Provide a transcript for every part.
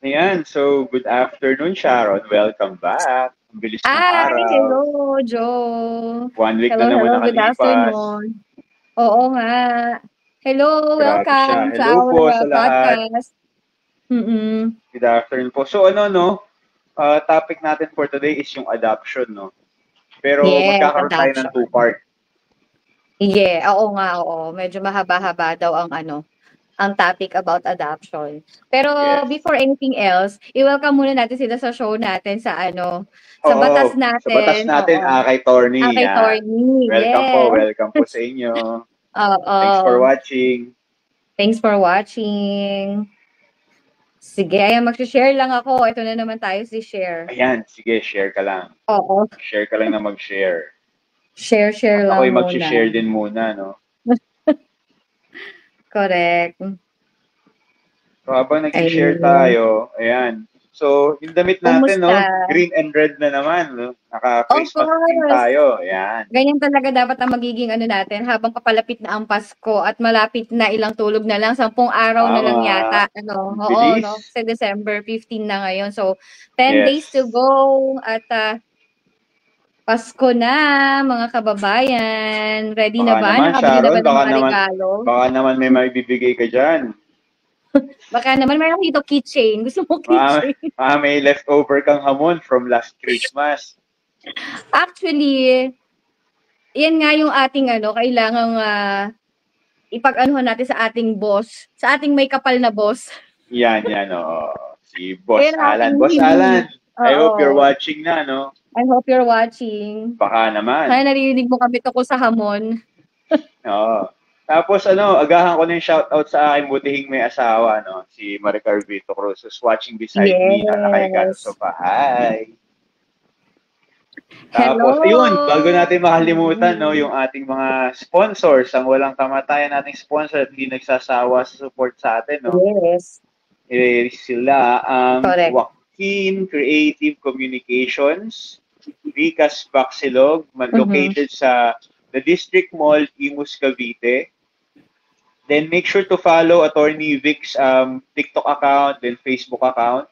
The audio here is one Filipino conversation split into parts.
Ayan, so good afternoon, Sharon. Welcome back. Ang bilis ng Hi! araw. Hello, Joe. 1 week na Hello, naman hello. Good nakalipas. afternoon. Oo nga. Hello, Grabe siya. welcome to Hello our po sa lahat. podcast. Mm-mm. Good afternoon po. So no, topic natin for today is yung adoption, no? Pero Yes, magkakaroon tayo ng adoption. two-part. Yeah, oo nga, oo. Medyo mahaba-haba daw ang topic about adoption. Pero Yes. before anything else, i-welcome muna natin sila sa show natin sa Oo, batas sa batas natin. natin, Oo. kay Torny, Kay yan. Torny. Yes. Welcome po sa inyo. Thanks for Oo. watching. Thanks for watching. Sige, ayan magse-share lang ako. Ito na naman tayo si share. Ayan, sige, share ka lang. Oo, Share ka lang na mag-share. share At lang ako'y muna. mag-share din muna, no? Correct. So, habang nag-share Ayun. tayo, ayan. So, yung damit natin, Kumusta? no? Green and red na naman, no? Of Naka-Christmas theme course. tayo. Ayan. Ganyan talaga dapat ang magiging natin habang papalapit na ang Pasko at malapit na ilang tulog na lang, 10 araw na lang Tama. yata, Ang oo, no? bilis. Kasi December 15 na ngayon. So, 10 days to Yes. go at Pasko na, mga kababayan. Ready na Baka ba? naman, Nakabili na ba Sharon, ng mga regalo? baka naman may maibibigay ka dyan. Baka naman mayroon dito keychain. Gusto mo Baka, keychain? baka may leftover kang hamon from last Christmas. Actually, yan nga yung ating kailangang ipag-anuhan natin sa ating boss, sa ating may kapal na boss. Yan, oo. Si Boss Yan ang ating Alan. Boss hiling. Alan, I hope you're Oo. watching na, no? I hope you're watching. Baka naman. Sana naririnig mo kami tungkol sa hamon. Oo. Tapos agahan ko na yung shoutout sa aking butihing may asawa, no? Si Maricar Vito Cruz, who's watching beside me na nakahiga sa Yes. sofa. Hi! Tapos, ayun, bago Hello! natin makalimutan, no, Mm. yung ating mga sponsors, ang walang kamatayan nating sponsor at hindi nagsasawa sa support sa atin, no? Yes. Sila ang Correct. Joaquin Creative Communications, Vicas Baxilog, Mhm. located sa the District Mall, Imus, Cavite. Then make sure to follow Attorney Vic's TikTok account, then Facebook account.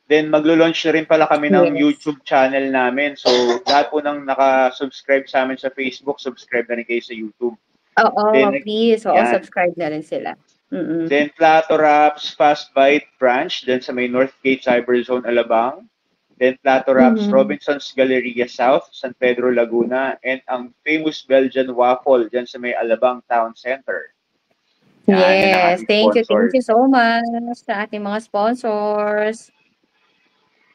Then maglo-launch na rin pala kami ng Yes. YouTube channel namin. So lahat po nang naka-subscribe sa amin sa Facebook, subscribe na rin kayo sa YouTube. Oo, Then please. Oo, yan. subscribe na rin sila. Mm. Then Plato Wraps Fast Bite Branch, then sa may Northgate Cyberzone Alabang. Then Plato Wraps Mhm. Robinson's Galleria South, San Pedro, Laguna. And ang famous Belgian Waffle dyan sa may Alabang Town Center. Yan ang Yes, ating thank you sponsors. so much sa ating mga sponsors.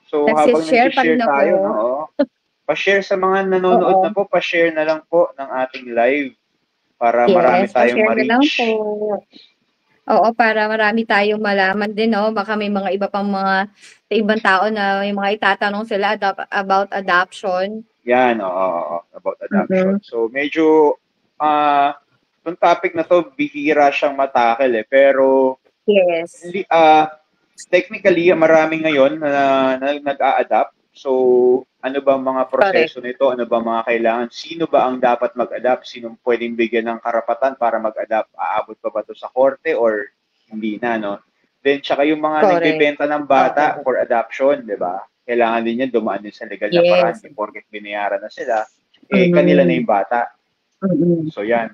So habang Nagse-share pa rin nag-share tayo, ako. no, pa-share sa mga nanonood Oo. na po, pa-share na lang po ng ating live para marami Yes, tayong pa-share na lang po. ma-reach. Oo, para marami tayong malaman din, 'no? Baka may mga iba pang mga sa ibang tao na may mga itatanong sila about adoption. Yan, about adoption. Mm. So medyo, itong topic na to, bihira siyang matakil eh. Pero, Yes, hindi, technically, marami ngayon na nag-a-adapt. So, ano ba ang mga correct. proseso nito? Ano ba ang mga kailangan? Sino ba ang dapat mag-adapt? Sino pwedeng bigyan ng karapatan para mag-adapt? Aabot pa ba ito sa korte or hindi na, no? Then, tsaka yung mga Correct. nagbebenta ng bata Oo. for adoption, di ba? Kailangan din yan dumaan din sa legal na paraan. Yes. Di porket binayaran na sila, kanila na Mm. yung bata. Mm. So, yan.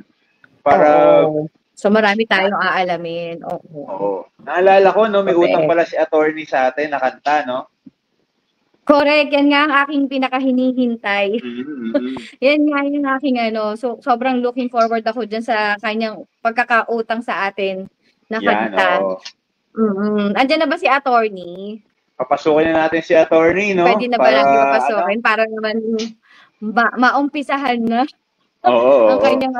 Para, Oo. So, marami na, tayong aalamin. Oo. naalala ko, no, may utang Correct. pala si attorney sa atin na kanta, no? Correct, yan nga ang aking pinakahinihintay. Mm. Yan nga yung aking so sobrang looking forward ako diyan sa kanyang pagkakautang sa atin na Yan, kanta. oo. Andiyan na ba si attorney? Papasukin na natin si attorney, Puwede no? na ba Para, natin ano? papasukin para naman maumpisahan na Oo, ang oo. kanyang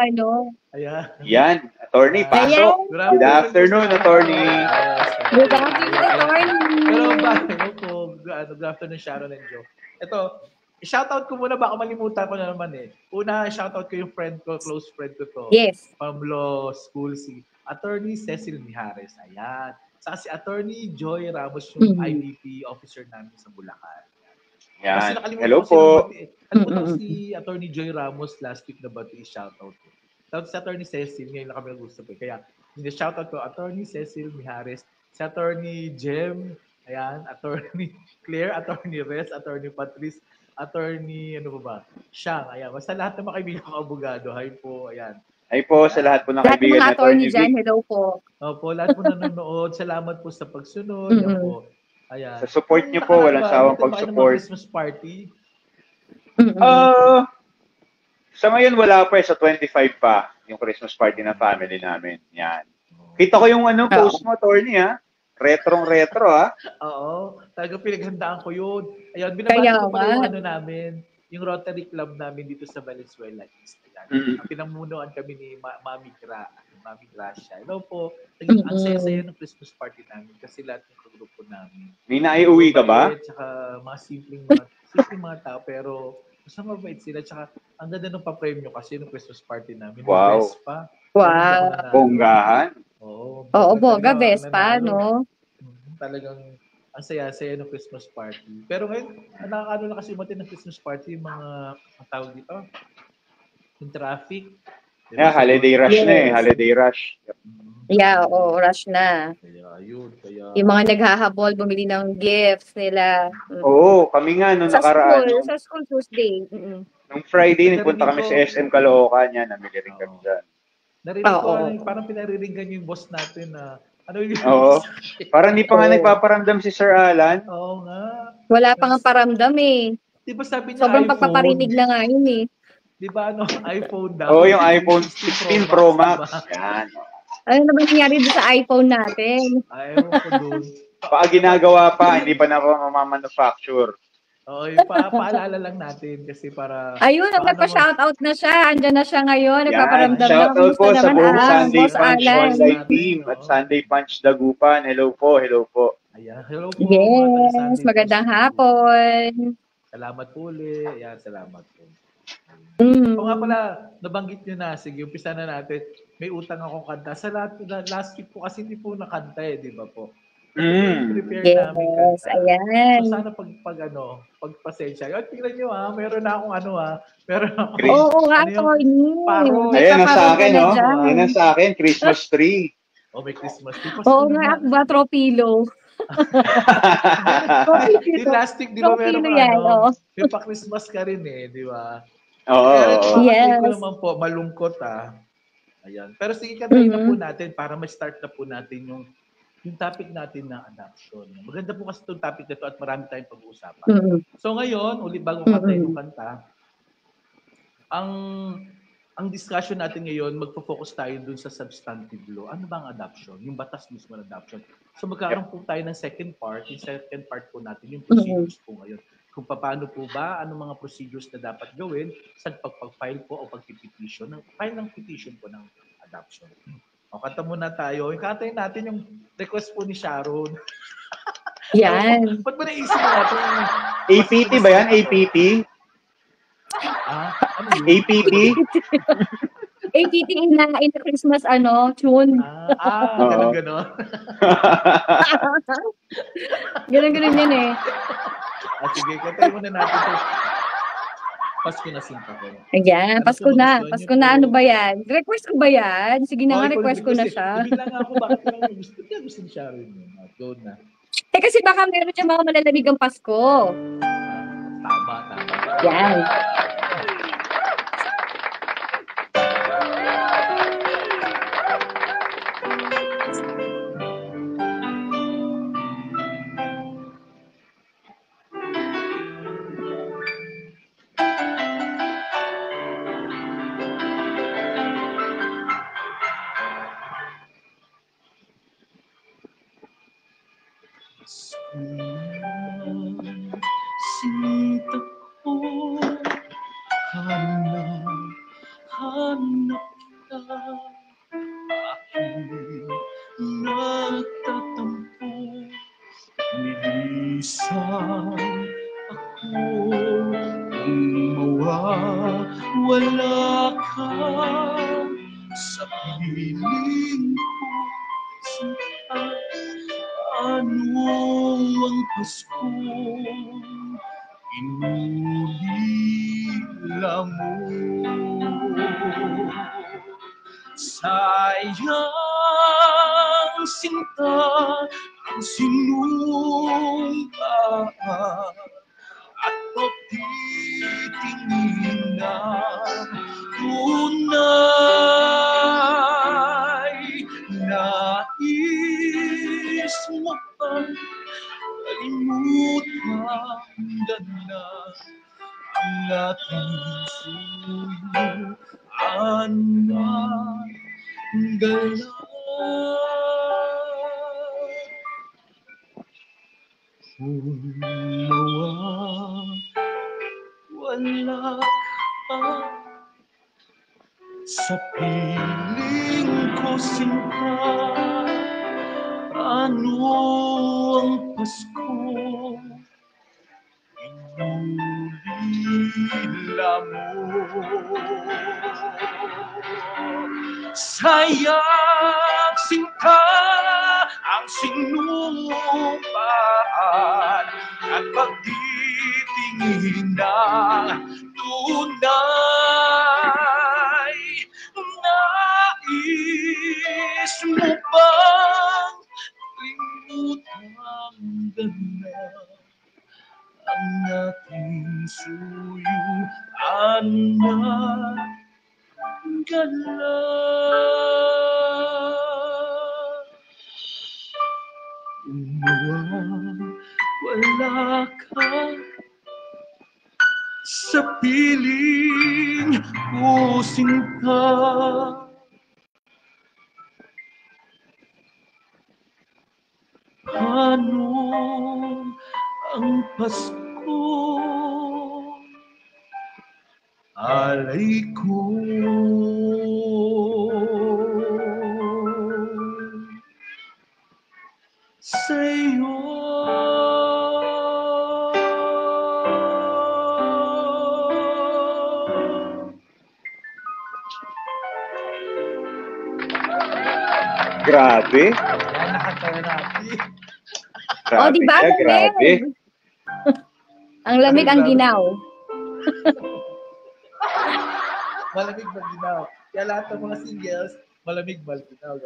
Ayan. Yan, attorney, Ayan. Ayan, pasok. Good Good afternoon po afternoon, sa attorney. Yes, thank good you. afternoon, attorney. Pero hello po. Good afternoon, Sharon and Joe. Ito, shoutout ko muna, baka malimutan ko na naman eh. Una, shoutout ko yung friend ko, close friend ko to, Yes. from law school, si Attorney Cecil Mijares. Ayan. Saka si Attorney Joy Ramos, yung Mhm. IBP officer namin sa Bulacan. Kasi Yan. nakalimutan Hello ko silang po. bati. Nakalimutan ko Mm. si Attorney Joy Ramos last week na bati, shoutout ko. Tapos si Attorney Cecil, ngayon na kami nag-usap eh. Kaya, shoutout ko, Attorney Cecil Mijares, si Attorney Jem, Ayan, Attorney Claire, Attorney Res, Attorney Patrice, Attorney, ano ba? Siyang, ayan. Basta lahat ng mga kaibigan ko abogado. Hi po, ayan. Ay po sa lahat po ng Lahat ng kaibigan mga na attorney Attorney dyan, Vic, hello po. Opo, lahat po nanonood. Salamat po sa pagsunod. Yan Mm-mm. po. Ayan. sa support Nung niyo po, nakaraan walang ba, sawang umattend ba kayo ng mga pag-support. Christmas party? Mm-mm. Sa ngayon wala pa sa 25 pa yung Christmas party ng family namin. Yan. Kita ko yung post mo, Attorney, ha? Retro ha? Oo, talagang pinaghandaan ko yun. Ayun, Kaya binabati ko pala nga. yung namin, yung Rotary Club namin dito sa Valenzuela East. Ayan. Mm. Pinamunuan kami ni Mami Gracia. Hello po. Ang saya-saya ng Christmas party namin kasi lahat ng grupo namin. May naiuwi ka ba? Mabait, tsaka mga simpleng mga tao, pero basta mabait sila. Tsaka ang ganda ng pa-premyo kasi ng Christmas party namin. Wow. Yung Vespa. Wow. Bonggahan. Oo, Oo, bongga, talaga, Vespa, nanalo. no? Talagang ang saya-saya ng Christmas party. Pero ngayon, nakakaano lang kasi umatin ng Christmas party yung mga, ang tawag dito, yung traffic. Diba? Yeah, holiday rush na eh. Yes. Holiday rush. Yeah, oo, rush na. Kaya yun, Yung mga naghahabol, bumili ng gifts nila. Oo, kami nga nung Sa nakaraan. school Tuesday. Nung Friday, Narinig nagpunta kami ko- sa SM Caloocan yan. Namili rin kami Oo. dyan. Narinig ko, Oo. parang pinariringgan yung boss natin na, ano yung Oo. Parang hindi pa nga Oo. nagpaparamdam si Sir Alan. Oo nga. Wala pang paramdam eh. Di ba sabi niya Sobrang iPhone? pagpaparinig na nga yun eh. Di ba iPhone daw? Oo, yung iPhone 16 Pro Max. Diba? Yan. Ano naman nangyari doon sa iPhone natin? Ayaw ko doon. Baka ginagawa pa, hindi pa na mamamanufacture. Oo, yung paalala lang natin kasi para... Ayun, baka nagpa-shoutout na siya. Andyan na siya ngayon. Yan. Nagpaparamdam na. Shoutout po Kumusta sa naman, buong Sunday Boss Punch Alan? online team at Sunday Punch Dagupan. Hello po, hello po. Ayan, hello po. Yes, magandang hapon. Salamat po ulit. Ayan, salamat po. Mm. O nga pala, nabanggit nyo na. Sige, umpisa na natin. May utang akong kanta. Sa last week po kasi hindi po nakanta eh, di ba po? Prepare namin Yes, kanta. ayan. So sana pagpasensya. At tingnan nyo meron na akong meron na akong... Oo nga, ano yung Tony. paro? May Ayan ang sa paparoon akin, ka na no? dyan. Yan ang sa akin, Christmas tree. May Christmas. Oo nga, ba, tropilo. Yung last week, di ba meron Tropilo ka yan, oo. may pa-Christmas ka rin eh, di ba? Oo. Pero ito Yes. ko naman po, malungkot Ayan. Pero sige, kantahin na po natin para ma-start na po natin yung topic natin na adoption. Maganda po kasi itong topic na ito at marami tayong pag-uusapan. So ngayon, ulit bago kantahin yung kanta, ang discussion natin ngayon, magpo-focus tayo dun sa substantive law. Ano ba ang adoption? Yung batas mismo ng adoption. So magkaroon po tayo ng second part. Yung second part po natin, yung procedures po ngayon. Kung paano po ba, anong mga procedures na dapat gawin sa pag-file po o pag-petition, file ng petition po ng adoption. O, kanta muna tayo. Kantahin natin yung request po ni Sharon. Yan. Ba't ba naisip natin? APT ba yan? APT? Ano yun? APT? APT in the Christmas, tune. Ganon. Ganon yan eh. Sige, kantahin muna natin ito. Pasko na sinta ko. Ayan, Pasko na. Pasko na, ano ba yan? Request ko ba yan? Sige na nga, request ko na siya. Bigla nga ako, bakit lang gusto ni Sharon yun? Go na. Kasi baka meron siya mga malalamig ang Pasko. Tama. Yan. Sinta ko, hanap kita, aking nagtatampo, nilisan ako, kung mawawala ka sa piling ko, sinta. Ano ang Pasko inulila mo? Sayang sinta sinumpaan at pagtitingin ng tunay. Nais mo bang kalimutan na ang ating suyuan at gala? Kung wala ka sa piling ko, sinta, ano ang Pasko? Inulila mo. Sayang sinta ang sinumpaan at pagtitingin ng tunay. Nais mo bang limutang ganda ang ating suyuan at gala? Wala ka sa piling ko, sinta. Ano ang Pasko? Alay ko. Sa'yo. Grabe. Yan, nakatawa natin. Grabe Di ba? siya, grabe. Ang lamig ang ginaw. Malamig maginaw. Kaya lahat ng mga singles, malamig maginaw.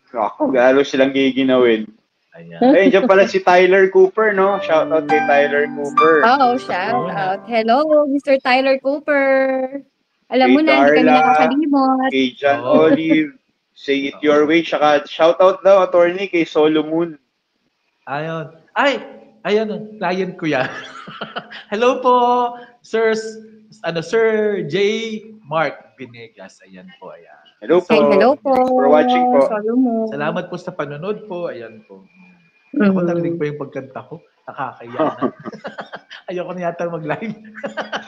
Ako, galo silang giginawin. Ayan. Ayun, dyan pala si Tyler Cooper, no? Shout out kay Tyler Cooper. Oh, shout out. Hello, Mr. Tyler Cooper. Alam Kay mo na, hindi kami Darla, nakakalimot. Kay John Oh. Olive, Say It Your Way, tsaka shout out daw, attorney, kay Solomon. Ayun. Ay, ayun, client ko yan. Hello po, Sir J. Mark Binegas. Ayan po, ayan. Hello po. Say hello po. Thanks for watching po. Solomon. Salamat po sa panonood po. Ayan po. Ako narinig pa yung pagkanta ko. Nakakaya na. Ayoko na yata mag-live.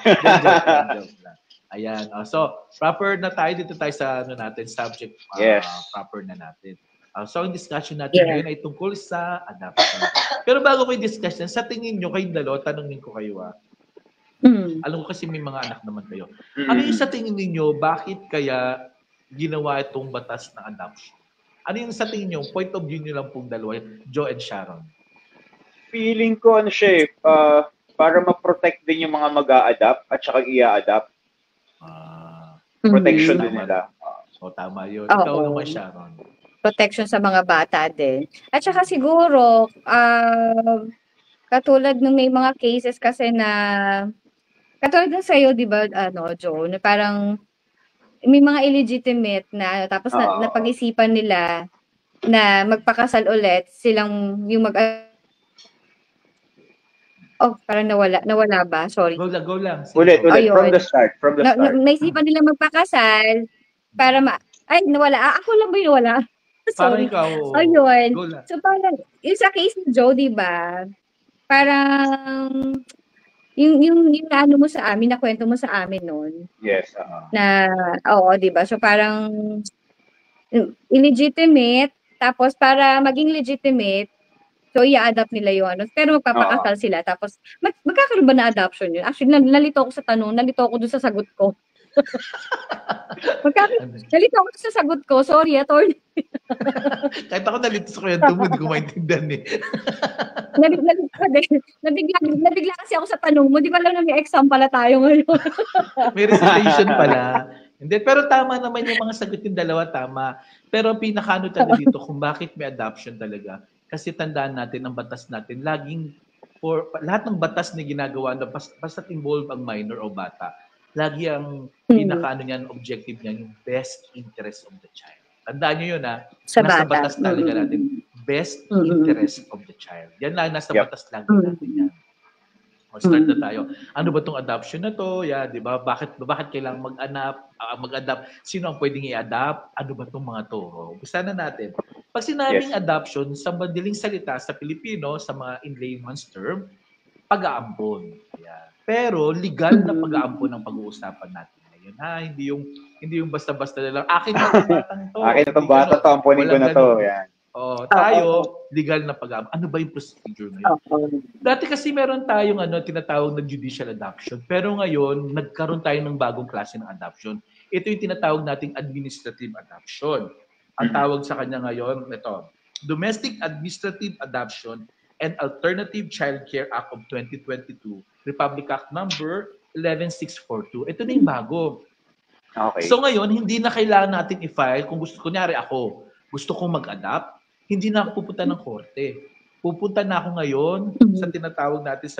Joke lang. Ayan. So, proper na tayo. Dito tayo sa natin, subject. Yes. Proper na natin. So, ang discussion natin ngayon ay tungkol sa adoption. Pero bago ko yung discussion, sa tingin nyo, kayong dalawa, tanongin ko kayo. Alam ko kasi may mga anak naman kayo. Ano yung sa tingin ninyo, bakit kaya ginawa itong batas ng adoption? Ano yung sa tingin nyo, point of view nyo lang pong dalawa, Joe and Sharon? Feeling ko, ano siya para ma-protect din yung mga mag-a-adapt at saka i-a-adapt. Protection din nila. So, tama yun. Ikaw naman, Sharon. Protection sa mga bata din. At saka siguro, katulad nung may mga cases kasi na, katulad ng sa'yo, di ba, Joe, na parang may mga illegitimate na, tapos napag-isipan nila na magpakasal ulit, silang yung parang nawala ba? Sorry. Go lang. Ulit, from the start. Naisipan nila magpakasal para nawala. Ako lang ba yung nawala? Sorry. Parang ikaw. Ayun. Go lang. So parang, yung sa case ni Joe, di ba? Parang, yung ano mo sa amin, nakwento mo sa amin noon. Yes. Na, di ba? So parang, illegitimate, tapos para maging legitimate, so i-adapt nila yung pero magpapakasal sila, tapos magkakaroon ba na adoption yun? Actually, nalito ako sa tanong, nalito ako dun sa sagot ko. Nalito ako sa sagot ko, sorry, attorney. Kahit ako nalito sa kwento mo, hindi ko maintindihan Nabigla kasi ako sa tanong mo, di ba lang na may exam pala tayo ngayon? May recitation pala. Hindi, pero tama naman yung mga sagot yung dalawa, tama. Pero ang pinakano talaga dito kung bakit may adoption talaga, Kasi tandaan natin, ang batas natin, laging, for lahat ng batas na ginagawa, na basta involve ang minor o bata, lagi ang pinaka-ano niyan, objective niyan, yung best interest of the child. Tandaan niyo yun, ha? Sa Nasa bata. batas talaga natin. Best interest of the child. Yan lang, nasa batas lagi natin yan. O, start na tayo. Ano ba tong adoption na to? Yeah, 'di ba? Bakit kailangan mag-adapt? Sino ang pwedeng i-adapt? Ano ba tong mga to? Umpisa na natin. Pag sinabing adoption, sa madaling salita sa Pilipino, sa mga in layman's term, pag-aampon. Yeah. Pero legal na pag-aampon ang pag-uusapan natin ngayon. Hindi yung basta-basta na lang, akin na itong batang to. Akin na itong bata to, ampunin ko na to. Yan. Tayo, legal na pag-aampon. Ano ba yung procedure ngayon? Dati kasi meron tayong tinatawag na judicial adoption. Pero ngayon, nagkaroon tayo ng bagong klase ng adoption. Ito yung tinatawag nating administrative adoption. Ang tawag sa kanya ngayon, ito, Domestic Administrative Adoption and Alternative Child Care Act of 2022, Republic Act number 11642. Ito na yung bago. Okay. So ngayon, hindi na kailangan natin i-file kung kunyari gusto kong mag-adapt, hindi na ako pupunta ng korte. Pupunta na ako ngayon sa tinatawag natin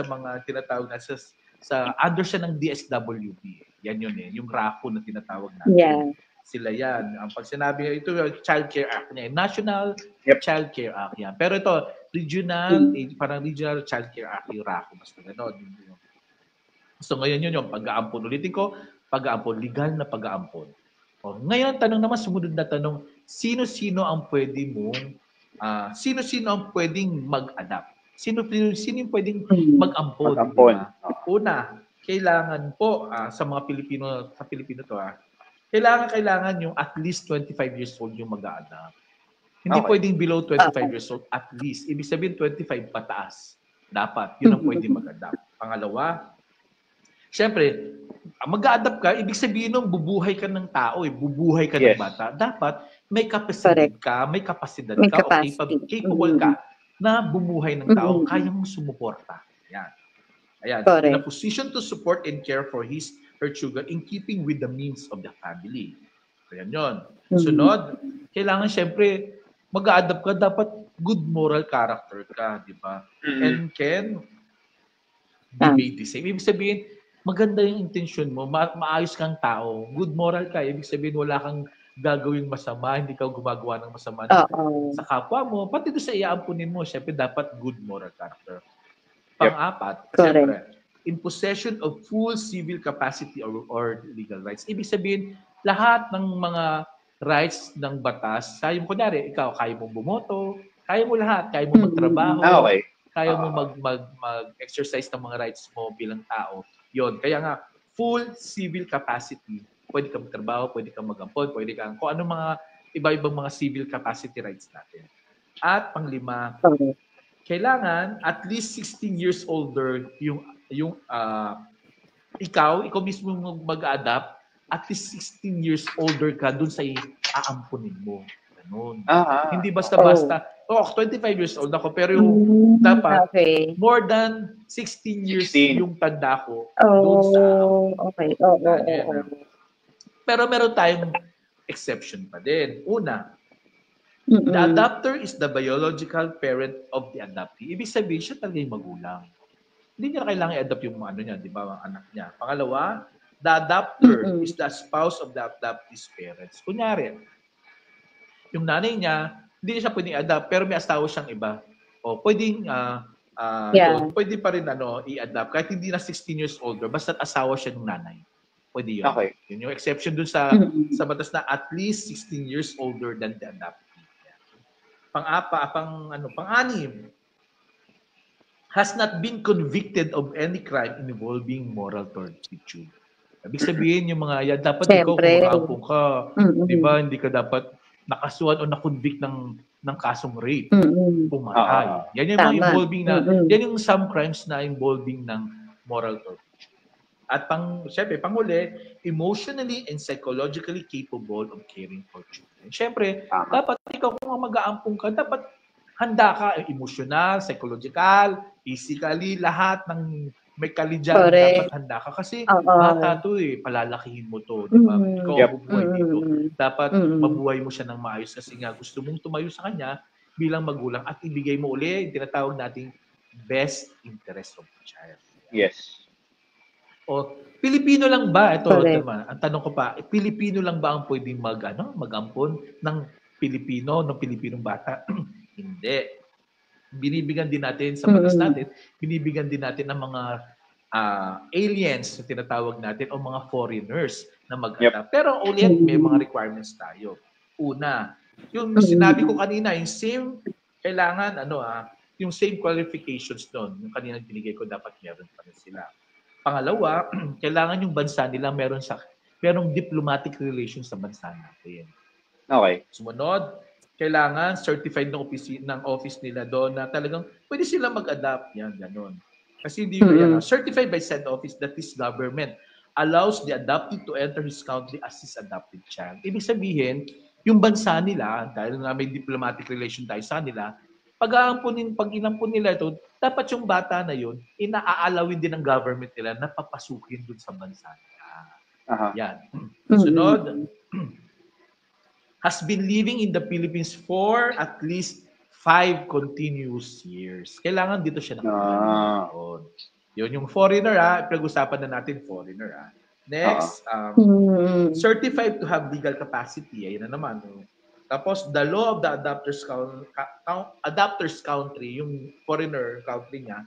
sa under siya ng DSWD. Yan yun yung RACO na tinatawag natin. Yeah. Sila yan. Ang pag sinabi ito yung Child Care Act niya, National Child Care Act yan. Pero ito, regional, parang Regional Child Care Act yung RACO. Basta gano'n. So ngayon yun yung pag-aampon. Ulitin ko, pag-aampon, legal na pag-aampon. Ngayon, tanong naman, sumunod na tanong, sino-sino ang pwedeng mag-adapt? Sino yung pwedeng mag-ampon? Diba? Una, kailangan po sa mga Pilipino to, kailangan yung at least 25 years old yung mag-adapt. Hindi pwedeng below 25 years old at least. Ibig sabihin 25 pataas. Dapat, yun ang pwedeng mag-adapt. Pangalawa, siyempre, mag-a-adapt ka, ibig sabihin nung bubuhay ka ng tao, bubuhay ka ng bata. Dapat may kapasidad ka, capable ka na bumuhay ng tao, kaya mong sumuporta. Ayan. In a position to support and care for her children in keeping with the means of the family. Ayan yun. Sunod, kailangan siyempre, mag-a-adapt ka, dapat good moral character ka, di ba? And can be made the same. Ibig sabihin, maganda yung intention mo, maayos kang tao, good moral ka, ibig sabihin wala kang gagawing masama, hindi ka gumagawa ng masama sa kapwa mo, pati doon sa iaampunin mo, syempre dapat good moral character. Pang-apat, syempre, in possession of full civil capacity or legal rights. Ibig sabihin, lahat ng mga rights ng batas, kunyari, ikaw, kaya mong bumoto, kaya mo lahat, kaya mo magtrabaho, kaya mo mag-exercise ng mga rights mo bilang tao. Yon, kaya nga, full civil capacity. Pwede kang magtrabaho, pwede kang mag-ampon, pwede kang kung anong mga iba-ibang mga civil capacity rights natin. At panglima, kailangan at least 16 years older yung ikaw mismo mag-adapt, at least 16 years older ka dun sa aampunin mo. Ganun. Hindi basta-basta, 25 years old ako, pero yung dapat more than 16 years yung tanda ko doon sa Pero meron tayong exception pa din. Una, the adopter is the biological parent of the adoptee. Ibig sabihin, siya talaga yung magulang. Hindi niya kailangan i-adopt yung ano niya, di ba, ang anak niya. Pangalawa, the adopter is the spouse of the adoptee's parents. Kunyari, yung nanay niya, hindi siya pwedeng i-adapt, pero may asawa siyang iba. O pwedeng, pwede pa rin i-adapt, kahit hindi na 16 years older, basta asawa siya ng nanay. Pwede yun. Okay. Yun yung exception dun sa batas na at least 16 years older than the adoptee. Pang-anim, has not been convicted of any crime involving moral turpitude. Ibig sabihin, yung mga yan, dapat ikaw kung mag-aampong ka, di ba, hindi ka dapat nakasuhan o na-convict ng kasong rape, pumatay. Yan yung mga involving yan yung some crimes na involving ng moral turpitude. At siyempre, panghuli, emotionally and psychologically capable of caring for children. Siyempre, dapat ikaw kung mag-aampong ka, dapat handa ka, emotional, psychological, physically, lahat ng may kalidyan, dapat handa ka. Kasi bata to palalakihin mo to, di ba? Ikaw ang bubuhay dito. Dapat mabuhay mo siya ng maayos kasi nga gusto mong tumayo sa kanya, bilang magulang at ibigay mo uli yung tinatawag nating best interest of the child. Yes. O Pilipino lang ba? Ito Correct. naman, ang tanong ko pa, Pilipino lang ba ang pwedeng mag-ampon ng Pilipinong bata? Hindi. Binibigyan din natin sa batas natin, binibigyan din natin ng mga aliens na tinatawag natin o mga foreigners na mag-adapt. Pero ulit, may mga requirements tayo. Una, yung sinabi ko kanina, yung same, kailangan, yung same qualifications doon, yung kanina binigay ko, dapat meron pa rin sila. Pangalawa, kailangan yung bansa nila merong diplomatic relations sa bansa natin. Okay. Sumunod, kailangan certified ng office nila doon na talagang pwede sila mag-adapt. Yan, ganun. Kasi hindi certified by said office that this government allows the adopted to enter his country as his adopted child. Ibig sabihin, yung bansa nila, dahil nga may diplomatic relation tayo sa nila, pag inampun nila ito, dapat yung bata na yun, inaaalawin din ng government nila na papasukin dun sa bansa nila. Yan. Sunod, has been living in the Philippines for at least 5 continuous years. Kailangan dito siya nakatira. Yun yung foreigner, pag-usapan na natin foreigner. Next, certified to have legal capacity. Ayun na naman. Tapos, the law of the adopter's country, yung foreigner country niya,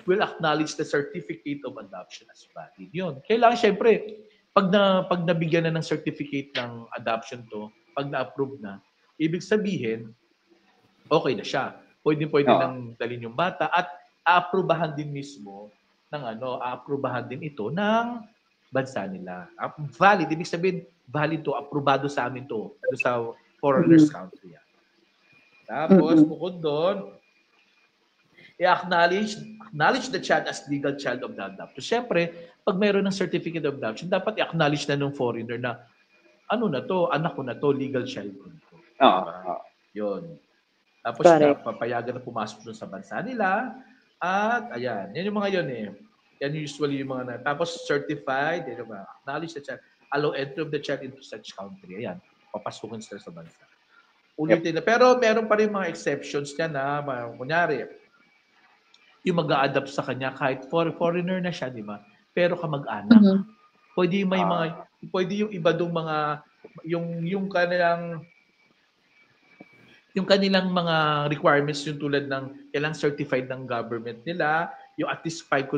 will acknowledge the certificate of adoption as valid. Yun. Kailangan, syempre, pag nabigyan na ng certificate ng adoption to, pag na-approve na, ibig sabihin, okay na siya. Pwede nang dalhin yung bata at aaprubahan din mismo aaprubahan din ito ng bansa nila. Valid, ibig sabihin, valid to, aprobado sa amin to, sa foreigner's country. Tapos, bukod doon, i-acknowledge the child as legal child of the adopter. Siyempre, pag mayroon ng certificate of adoption, dapat i-acknowledge na ng foreigner na anak ko na to, legal child ko na to. Yun. Tapos papayagan na pumasok dun sa bansa nila. At ayan, yan yung mga yun eh. Yan usually yung mga tapos certified, acknowledge the child, allow entry of the child into such country. Ayan, papasukin sila sa bansa. Ulitin na. Pero meron pa rin mga exceptions niya na, kunyari, yung mag-a-adapt sa kanya kahit foreigner na siya, di ba? Pero kamag-anak. Pwede yung pwede yung iba dong mga, yung kanilang mga requirements yung tulad ng kailangang certified ng government nila, yung at least 5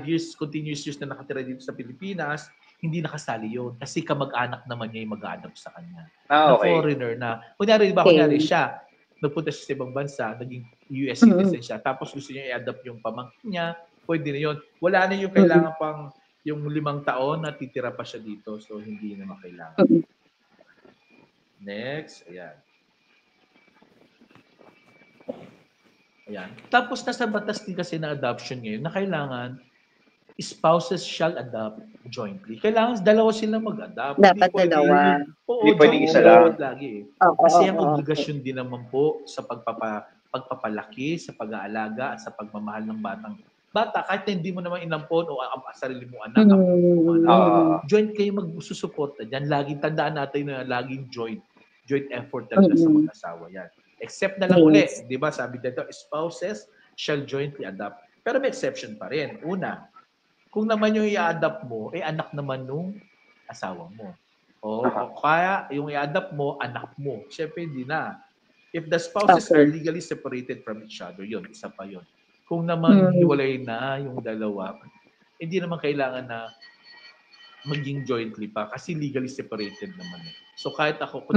years, continuous years na nakatira dito sa Pilipinas, hindi nakasali yun. Kasi kamag-anak naman niya yung mag-a-adapt sa kanya. Na foreigner na. Kunyari siya, nagpunta siya sa ibang bansa, naging US citizen siya, tapos gusto niya i-adapt yung pamangkin niya, pwede na yun. Wala na yung kailangan pang yung 5 taon na titira pa siya dito, so hindi na makailangan. Next, ayan. Ayan. Tapos nasa batas din kasi na adoption ngayon na kailangan spouses shall adopt jointly. Kailangan dalawa silang mag-adopt. Dapat dalawa. Hindi pwedeng isa lang. Lagi. Kasi ang obligasyon din naman po sa pagpapalaki, sa pag-aalaga, at sa pagmamahal ng bata, kahit na hindi mo naman inampon o sarili mo anak, joint kayo magsusuporta dyan. Laging tandaan natin na laging joint effort talaga sa mag-asawa yan. Except na lang ulit, di ba? Sabi dito, spouses shall jointly adopt. Pero may exception pa rin. Una, kung naman yung i-adopt mo, anak naman nung asawa mo. O kaya yung i-adopt mo, anak mo. Siyempre, hindi na. If the spouses are legally separated from each other, yun, isa pa yun. Kung naman hiwalay na yung dalawa, hindi naman kailangan na maging jointly pa kasi legally separated naman. So kahit ako,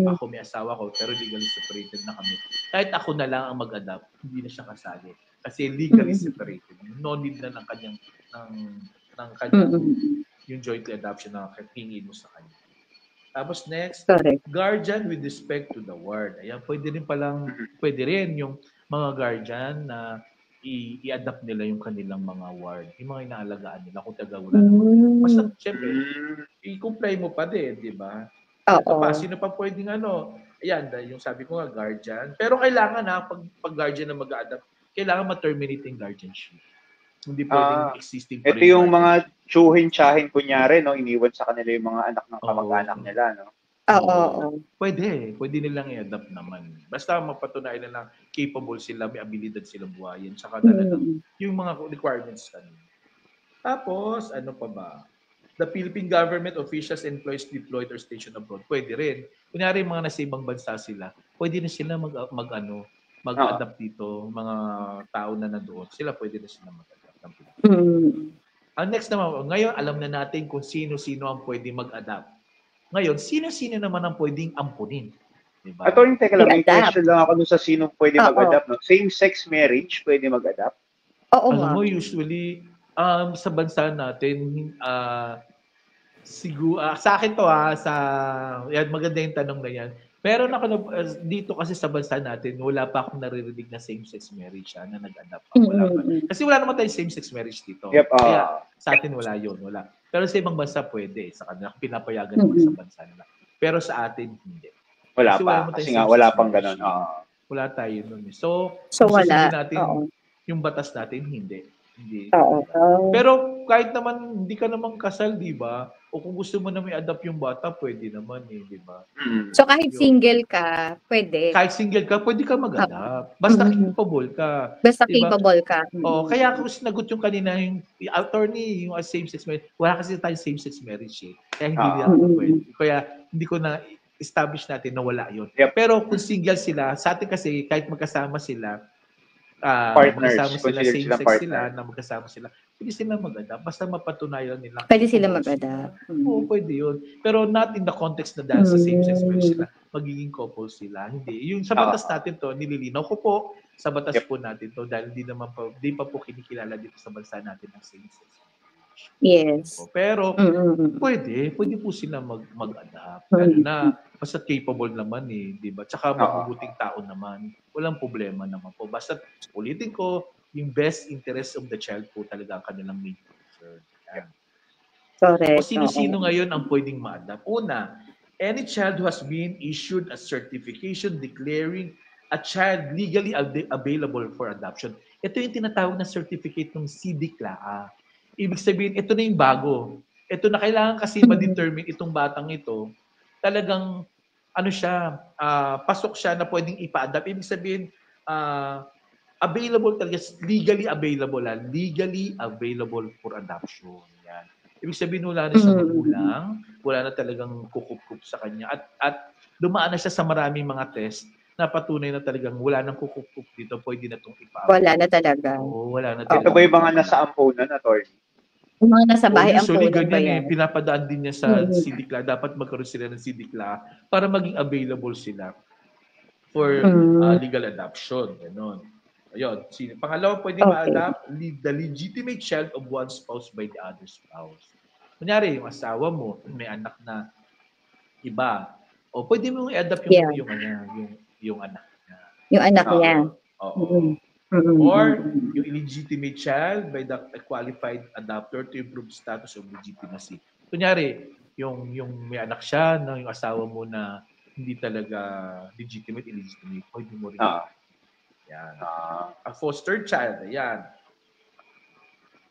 ako may asawa ko, pero legally separated na kami. Kahit ako na lang ang mag-adopt, hindi na siya kasali. Kasi legally separated. No need na ng kanyang yung jointly adoption na hingin mo sa kanya. Tapos next, guardian with respect to the ward. Ayan, pwede rin yung mga guardian na i-adapt nila yung kanilang mga ward. Yung mga inaalagaan nila kung taga-wala naman. Basta, syempre, i-comply mo pa din, di ba? Sino pa pwedeng ayan, yung sabi ko nga, guardian. Pero kailangan pag guardian na mag-adapt, kailangan ma-terminate yung guardianship. Hindi pwedeng existing pa rin. Ito yung mga tsuhin-tsahin kunyari, no? Iniwan sa kanila yung mga anak ng kamag-anak nila, no? Oo. Pwede nilang i-adapt naman. Basta mapatunayan na lang capable sila, may abilidad sila buhayin, saka talagang yung mga requirements kanila. Tapos, ano pa ba? The Philippine government officials and employees deployed or stationed abroad. Pwede rin. Kunyari, mga nasa ibang bansa sila, pwede na sila mag-adapt dito, mga tao na nandoon. Sila pwede na sila mag-adapt ng Pilipinas. Ang next naman, ngayon alam na natin kung sino-sino ang pwede mag-adapt. Ngayon, sino-sino naman ang pwedeng ampunin? Diba? Attorney, teka lang, may question lang ako dun sa sinong pwede mag-adapt. No? Same-sex marriage, pwede mag-adapt? Alam mo, usually, sa bansa natin, siguro, sa akin to yan, maganda yung tanong na yan. Pero dito kasi sa bansa natin, wala pa akong naririnig na same-sex marriage na nag-adapt. Wala pa. Kasi wala naman tayong same-sex marriage dito. Yep, Kaya sa atin wala yun, wala. Pero sa ibang bansa pwede. Sa kanila, pinapayagan naman sa bansa nila. Pero sa atin, hindi. Wala pa. Kasi nga, wala pang ganun. Wala tayo nun. So wala. Natin, yung batas natin, hindi. Pero kahit naman hindi ka naman kasal, di ba? O kung gusto mo na may adapt yung bata, pwede naman di ba? So kahit single ka, pwede. Kahit single ka, pwede ka mag-adapt. Basta capable ka. Basta capable ka. Kaya kung sinagot yung kanina, yung attorney, yung same-sex marriage, wala kasi tayo same-sex marriage Kaya hindi pwede. Kaya hindi ko na establish natin na wala yun. Yep. Pero kung single sila, sa atin kasi kahit magkasama sila, partners, magkasama sila, same-sex sila, na magkasama sila, pwede sila mag-adapt. Basta mapatunayan nila. Pwede sila mag-adapt. Oo, pwede yun. Pero not in the context na dahil sa same-sex marriage sila, magiging couple sila. Hindi. Yung sa batas natin to, nililinaw ko po, sa batas po natin to, dahil di pa po kinikilala dito sa bansa natin ng same-sex marriage. Yes. Pero, pwede po sila mag-adapt. Lalo na, basta capable naman di ba? Tsaka mabubuting tao naman. Walang problema naman po. Basta, ulitin ko, yung best interest of the child po talaga ang kanilang main concern. Correct. O sino-sino ngayon ang pwedeng ma-adapt? Una, any child who has been issued a certification declaring a child legally available for adoption. Ito yung tinatawag na certificate ng CDCLA. Ibig sabihin, ito na yung bago. Ito na kailangan kasi ma-determine itong batang ito, talagang pasok siya na pwedeng ipa-adapt. Ibig sabihin, available talaga, legally available. Legally available for adoption. Yan. Ibig sabihin, wala na siya magulang, wala na talagang kukup-kup sa kanya. At dumaan na siya sa maraming mga test na patunay na talagang wala nang kukup-kup dito, pwede na itong ipa-adapt. Wala na talaga. Oo, wala na talaga. Ito ba yung mga nasa ampunan, attorney? Yung mga nasa bahay usually ampunan ba yan? Pinapadaan din niya sa CDCLA. Dapat magkaroon sila ng CDCLA para maging available sila for legal adoption. Ganon. Ayun. Pangalawa, pwede ma-adapt the legitimate child of one spouse by the other spouse. Kunyari, yung asawa mo, may anak na iba. O pwede mo i-adapt yung anak niya. Yung anak niya. Oo. Or yung illegitimate child by the qualified adopter to improve status of legitimacy. Kunyari, yung may anak siya, yung asawa mo na hindi talaga illegitimate, pwede mo rin. Yan. A foster child, ayan.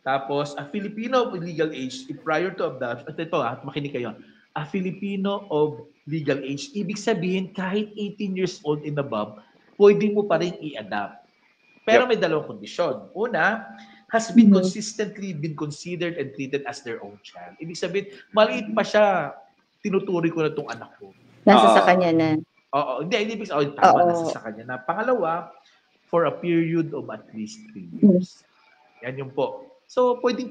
Tapos, a Filipino of legal age, prior to adoption, ito makinig kayo. A Filipino of legal age, ibig sabihin, kahit 18 years old and above, pwede mo pa rin i-adapt. Pero may dalawang kondisyon. Una, has been consistently been considered and treated as their own child. Ibig sabihin, maliit pa siya, tinuturi ko na itong anak ko. Nasa sa kanya na. Oo, hindi ibig sabihin, nasa sa kanya na. Pangalawa, for a period of at least 3 years. Yan yung po. So, pwede.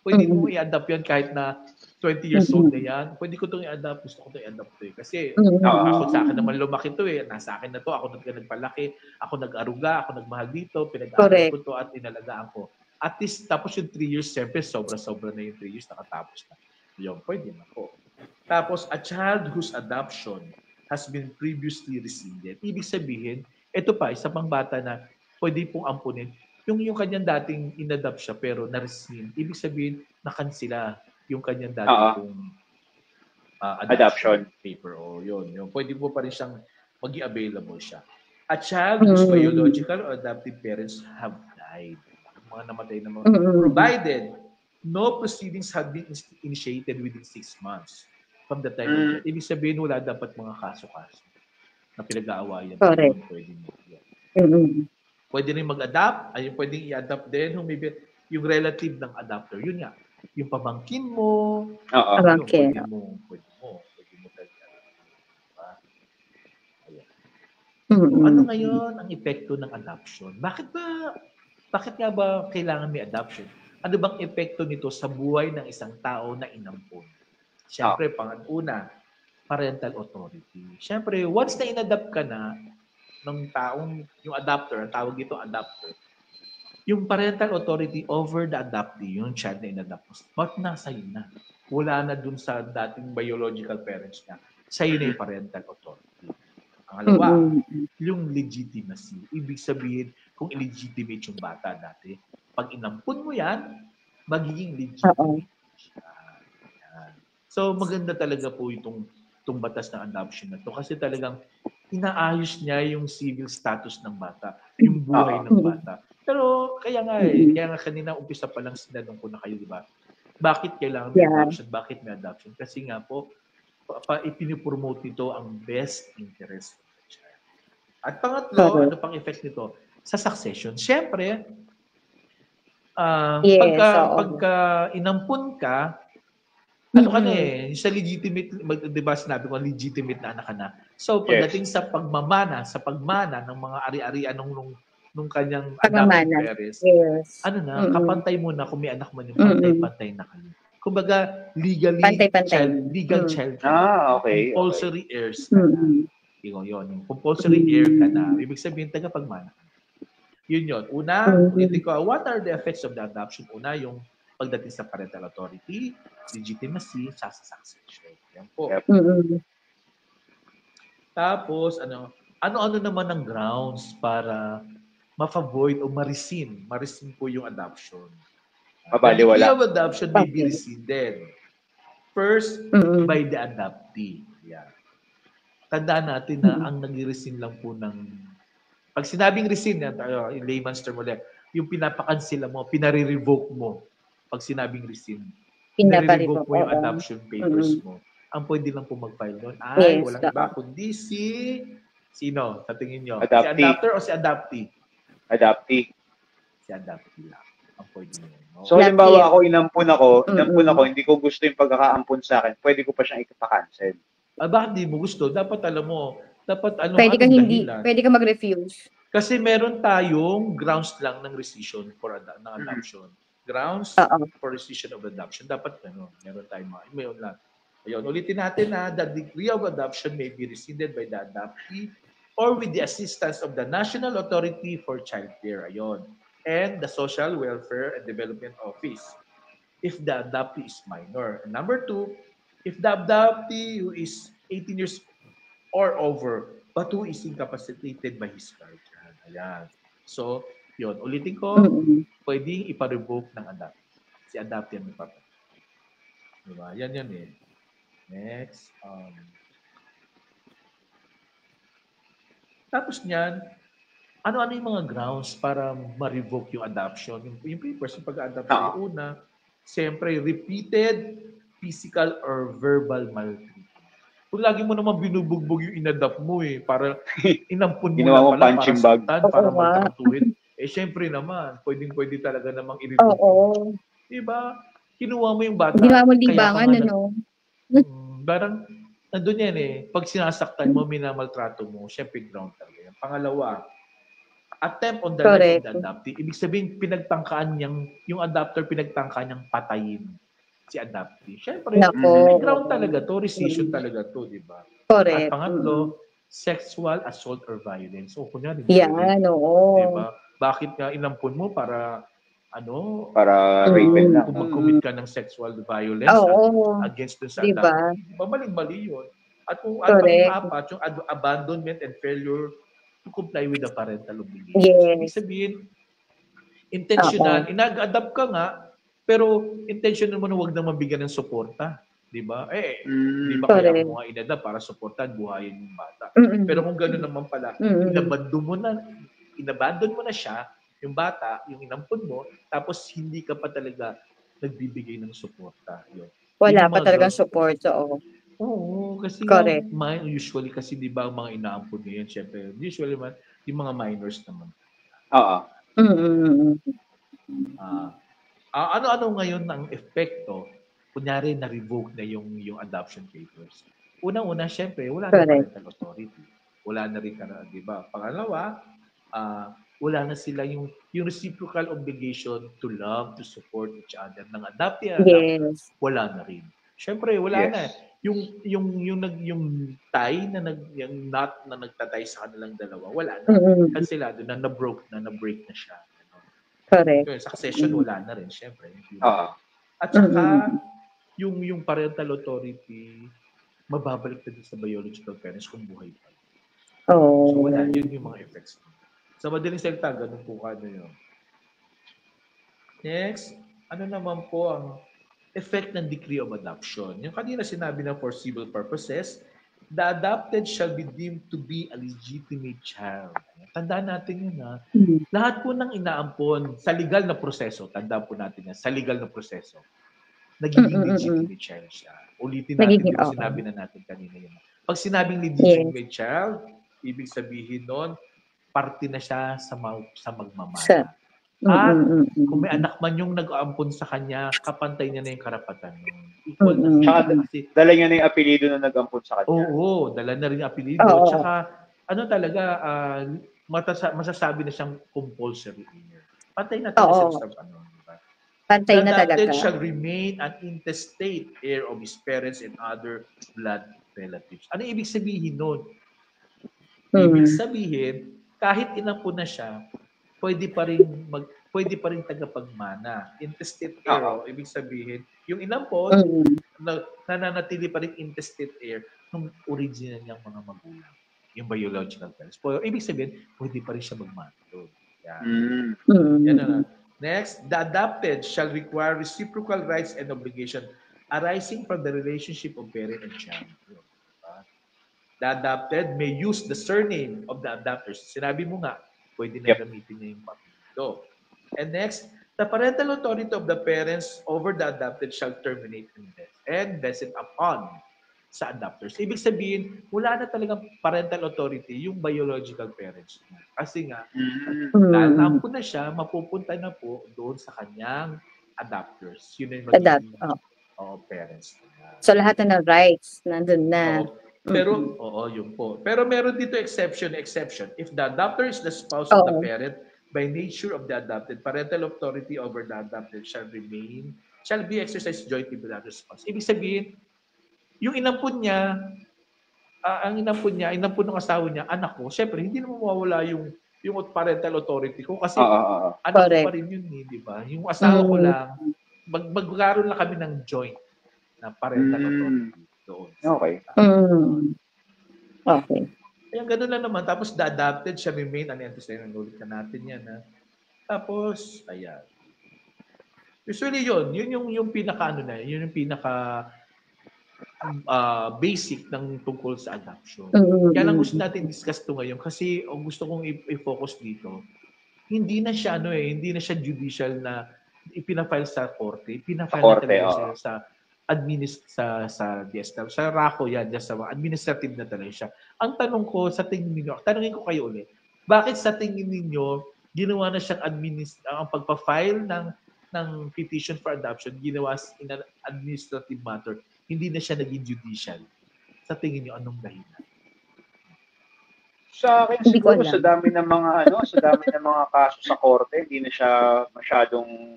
Pwede mo i-adapt yan kahit na 20 years old na yan. Pwede ko itong i-adapt. Gusto ko itong i-adapt Kasi ako sa akin naman lumaki ito Nasa akin na to. Ako nagpalaki. Ako nag-aruga. Ako nagmahal dito. Pinag-aaral ko to at inalagaan ko. At least, tapos yung 3 years, siyempre, sobra-sobra na yung 3 years. Nakatapos na. Yung, pwede na po. Tapos, a child whose adoption has been previously rescinded. Ibig sabihin, ito pa, isa pang bata na pwede pong ampunin. Yung kanyang dating in-adopt siya pero na-rescind. Ibig sabihin, nakansila yung kanyang dating adoption paper. O yun. Pwede po pa rin siyang maging available siya. A child whose biological or adoptive parents have died. Mga namatay na mga. Provided no proceedings have been initiated within 6 months. from the time of death. Ibig sabihin, wala dapat mga kaso-kaso na pinag-aawayan. Correct. Pwede mo. Yeah. Mm-mm. Pwede rin mag-adapt. Ayun, pwedeng i-adapt din. Maybe yung relative ng adapter. Yun nga. Yung pamangkin mo. Pamangkin. Pwede mo talaga. Diba? Ayan. Mm-mm. Ano ngayon ang epekto ng adoption? Bakit nga ba kailangan may adoption? Ano bang epekto nito sa buhay ng isang tao na inampon? Siyempre, pang-una, parental authority. Siyempre, once na in-adopt ka na ng taong, yung adopter, ang tawag dito adopter, yung parental authority over the adoptee, yung child na in-adopt mo, but nasa iyo na. Wala na dun sa dating biological parents niya. Sa iyo na yung parental authority. Pangalawa, yung legitimacy. Ibig sabihin, kung illegitimate yung bata dati, pag inampun mo yan, magiging legitimate siya. Yan. So, maganda talaga po itong batas ng adoption na to kasi talagang inaayos niya yung civil status ng bata, yung buhay ng bata. Pero kaya nga kanina umpisa pa lang sinanong ko na kayo, di ba? Bakit kailangan may adoption? Bakit may adoption? Kasi nga po, ipinipromote nito ang best interest of the child. At pangatlo, ano pang effect nito? Sa succession. Siyempre, pagka inampun ka, ano ka na sa legitimate, di ba sinabi ko, legitimate na anak ka na. So, pagdating sa pagmana ng mga ari-arian nung kanyang adopted parents, kapantay mo na kung may anak mo yung pantay-pantay na kayo. Kumbaga, legal child ka na. Compulsory heirs ka na. Yun. Compulsory heir ka na. Ibig sabihin, tagapagmana ka na. Yun. Una, ulitin ko, what are the effects of the adoption? Una, yung pagdating sa parental authority, legitimacy, sa succession. Yan po. Tapos, ano naman ang grounds para ma-avoid o ma-rescind po yung adoption. The decree of adoption may be rescinded. First, by the adoptee. Yeah. Tandaan natin na ang nag-rescind lang po ng... Pag sinabing rescind, in layman's term ulit, yung pinapakansila mo, pinare-revoke mo. Pag sinabing rescind, pinare-revoke mo yung adoption papers mo. Ang pwede lang po mag-file doon ay walang iba kundi sino? Sa tingin nyo? Si adopter o si adoptee? Adoptee. Si adoptee lang. Ang pwede nyo. No? So, halimbawa ako, inampun ako, hindi ko gusto yung pagkakaampun sa akin, pwede ko pa siyang ipapa-cancel. Bakit di mo gusto? Dapat alam mo, pwede ka mag-refuse. Kasi meron tayong grounds lang ng rescission ng adoption. Grounds for rescission of adoption. Dapat meron tayong may lang. Ayun, ulitin natin na the decree of adoption may be rescinded by the adoptee or with the assistance of the National Authority for Child Care. Ayun. And the Social Welfare and Development Office if the adoptee is minor. And number 2, if the adoptee who is 18 years or over but who is incapacitated by his guardian. Ayan. So, yun. Ulitin ko, pwedeng ipa-revoke ng adoptee. Si adoptee ang ipaparevoke. Diba? Yan eh. Next. Tapos niyan, ano-ano yung mga grounds para ma-revoke yung adoption? Yung papers, yung pag-adopt sa una, siyempre, repeated physical or verbal maltreatment. Kung lagi mo naman binubugbog yung inadopt mo para inampun mo na pala, para saktan, para magtrantuhin. Siyempre naman, pwedeng-pwede talaga namang i-revoke. Diba? Kinuha mo yung bata. Ginawa mo libangan, Parang, nandun yan Pag sinasaktan mo, minamaltrato mo, syempre ground talaga yan. Pangalawa, attempt on the life of the adoptee. Ibig sabihin, yung adopter pinagtangkaan niyang patayin si adoptee. Syempre, may ground talaga to, rescission talaga to, di ba? Correct. At pangatlo, sexual assault or violence. So, kunyari, diba? Bakit nga inampun mo para rape na. Kung mag-commit ka ng sexual violence against dun sa adoptee. Maling-mali yun. At kung apat, yung abandonment and failure to comply with the parental obligation. Ibig sabihin, intentional, inag-adapt ka nga, pero intentional mo na huwag na mabigyan ng suporta. Di ba? Di ba kaya mo nga inadapt para suportahan, buhayin yung bata. Pero kung gano'n naman pala, inabandon mo na siya, yung bata, yung inampun mo, tapos hindi ka pa talaga nagbibigay ng suporta. Yun. Wala pa talagang support. Oo, kasi Correct. usually kasi 'di ba ang mga inaampon ngayon, syempre, usually man yung mga minors naman. Oo. Mm. Ah, ano-ano ngayon ang epekto kunyari na-revoke na yung adoption papers. Unang-una, syempre, wala na Correct. parental authority. Wala na rin, 'di ba? Pangalawa, wala na sila yung reciprocal obligation to love, to support each other ng adoptee and adopter. Yes. Wala na rin. Syempre, wala Yes. na. Yung tie na yung knot na nagtatay sa kanilang dalawa, wala na. Mm. Kansilado na, na-break na siya. Correct. Yung succession, wala na rin, syempre. Oo. At saka, yung parental authority, mababalik na din sa biological parents kung buhay pa. Oh. So wala, yun yung mga effects. Sa madaling salita, ganun po yun. Next, ano naman po ang effect ng decree of adoption? Yung kanina sinabi na for civil purposes, the adopted shall be deemed to be a legitimate child. Tandaan natin yun ha. Lahat po ng inaampon sa legal na proseso, tandaan po natin yan, sa legal na proseso, nagiging legitimate child siya. Ulitin natin, di ba sinabi na natin kanina yun. Pag sinabing legitimate child, ibig sabihin nun, parte na siya sa magmamana. At kung may anak man yung nag-aampon sa kanya, kapantay niya na yung karapatan nun. Equal na Tsaka dala niya na yung apelido na nag-ampon sa kanya. Oo, dala na rin yung apelido. Tsaka ano talaga, masasabi na siyang compulsory heir. Pantay na talaga siya sa ano. Pantay na talaga. The adopted shall remain an intestate heir of his parents and other blood relatives. Ano ibig sabihin nun? Ibig sabihin, kahit inampun na siya, pwede pa rin tagapagmana. Intestate heir, ibig sabihin, yung inampon, nananatili pa rin intestate heir ng original niyang mga magulang, yung biological parents. Ibig sabihin, pwede pa rin siya magmana doon. Yan na. Next, the adopted shall require reciprocal rights and obligation arising from the relationship of parent and child. The adopted may use the surname of the adopters. Sinabi mo nga, pwede na gamitin niya yung papito. And next, the parental authority of the parents over the adopted shall terminate and vested upon sa adopters. Ibig sabihin, wala na talagang parental authority yung biological parents niya. Kasi nga, dahil naampun na siya, mapupunta na po doon sa kanyang adopters. Yun yung magiging parents niya. So lahat na rights nandun na. Pero, yun po. Pero meron dito exception. If the adopter is the spouse of the parent, by nature of the adopted, parental authority over the adopted shall be exercised jointly with the other spouse. Ibig sabihin, yung inampun niya, inampun ng asawa niya, anak ko, syempre, hindi naman mawawala yung parental authority ko kasi anak ko pa rin yun, di ba? Yung asawa ko lang, magkaroon lang kami ng joint na parental authority doon. Okay. Okay. Kaya gano'n lang naman. Tapos the adopted shall remain an antecedent. Ulit na natin yan. Tapos, ayan. Usually yun yung pinaka yun yung pinaka basic ng tungkol sa adoption. Kaya lang gusto natin discuss to ngayon kasi gusto kong i-focus dito. Hindi na siya judicial na ipina-file sa korte. Ipina-file na talaga sa sa DSWD. Sa RACO yan, sa administrative na talaga siya. Ang tanong ko sa tingin niyo, tanungin ko kayo ulit, bakit sa tingin niyo ginawa na siyang ang pagpa-file ng petition for adoption ginawa in an administrative matter, hindi na siya naging judicial? Sa tingin niyo, anong dahilan? Sa akin siguro sa dami ng mga kaso sa korte, hindi na siya masyadong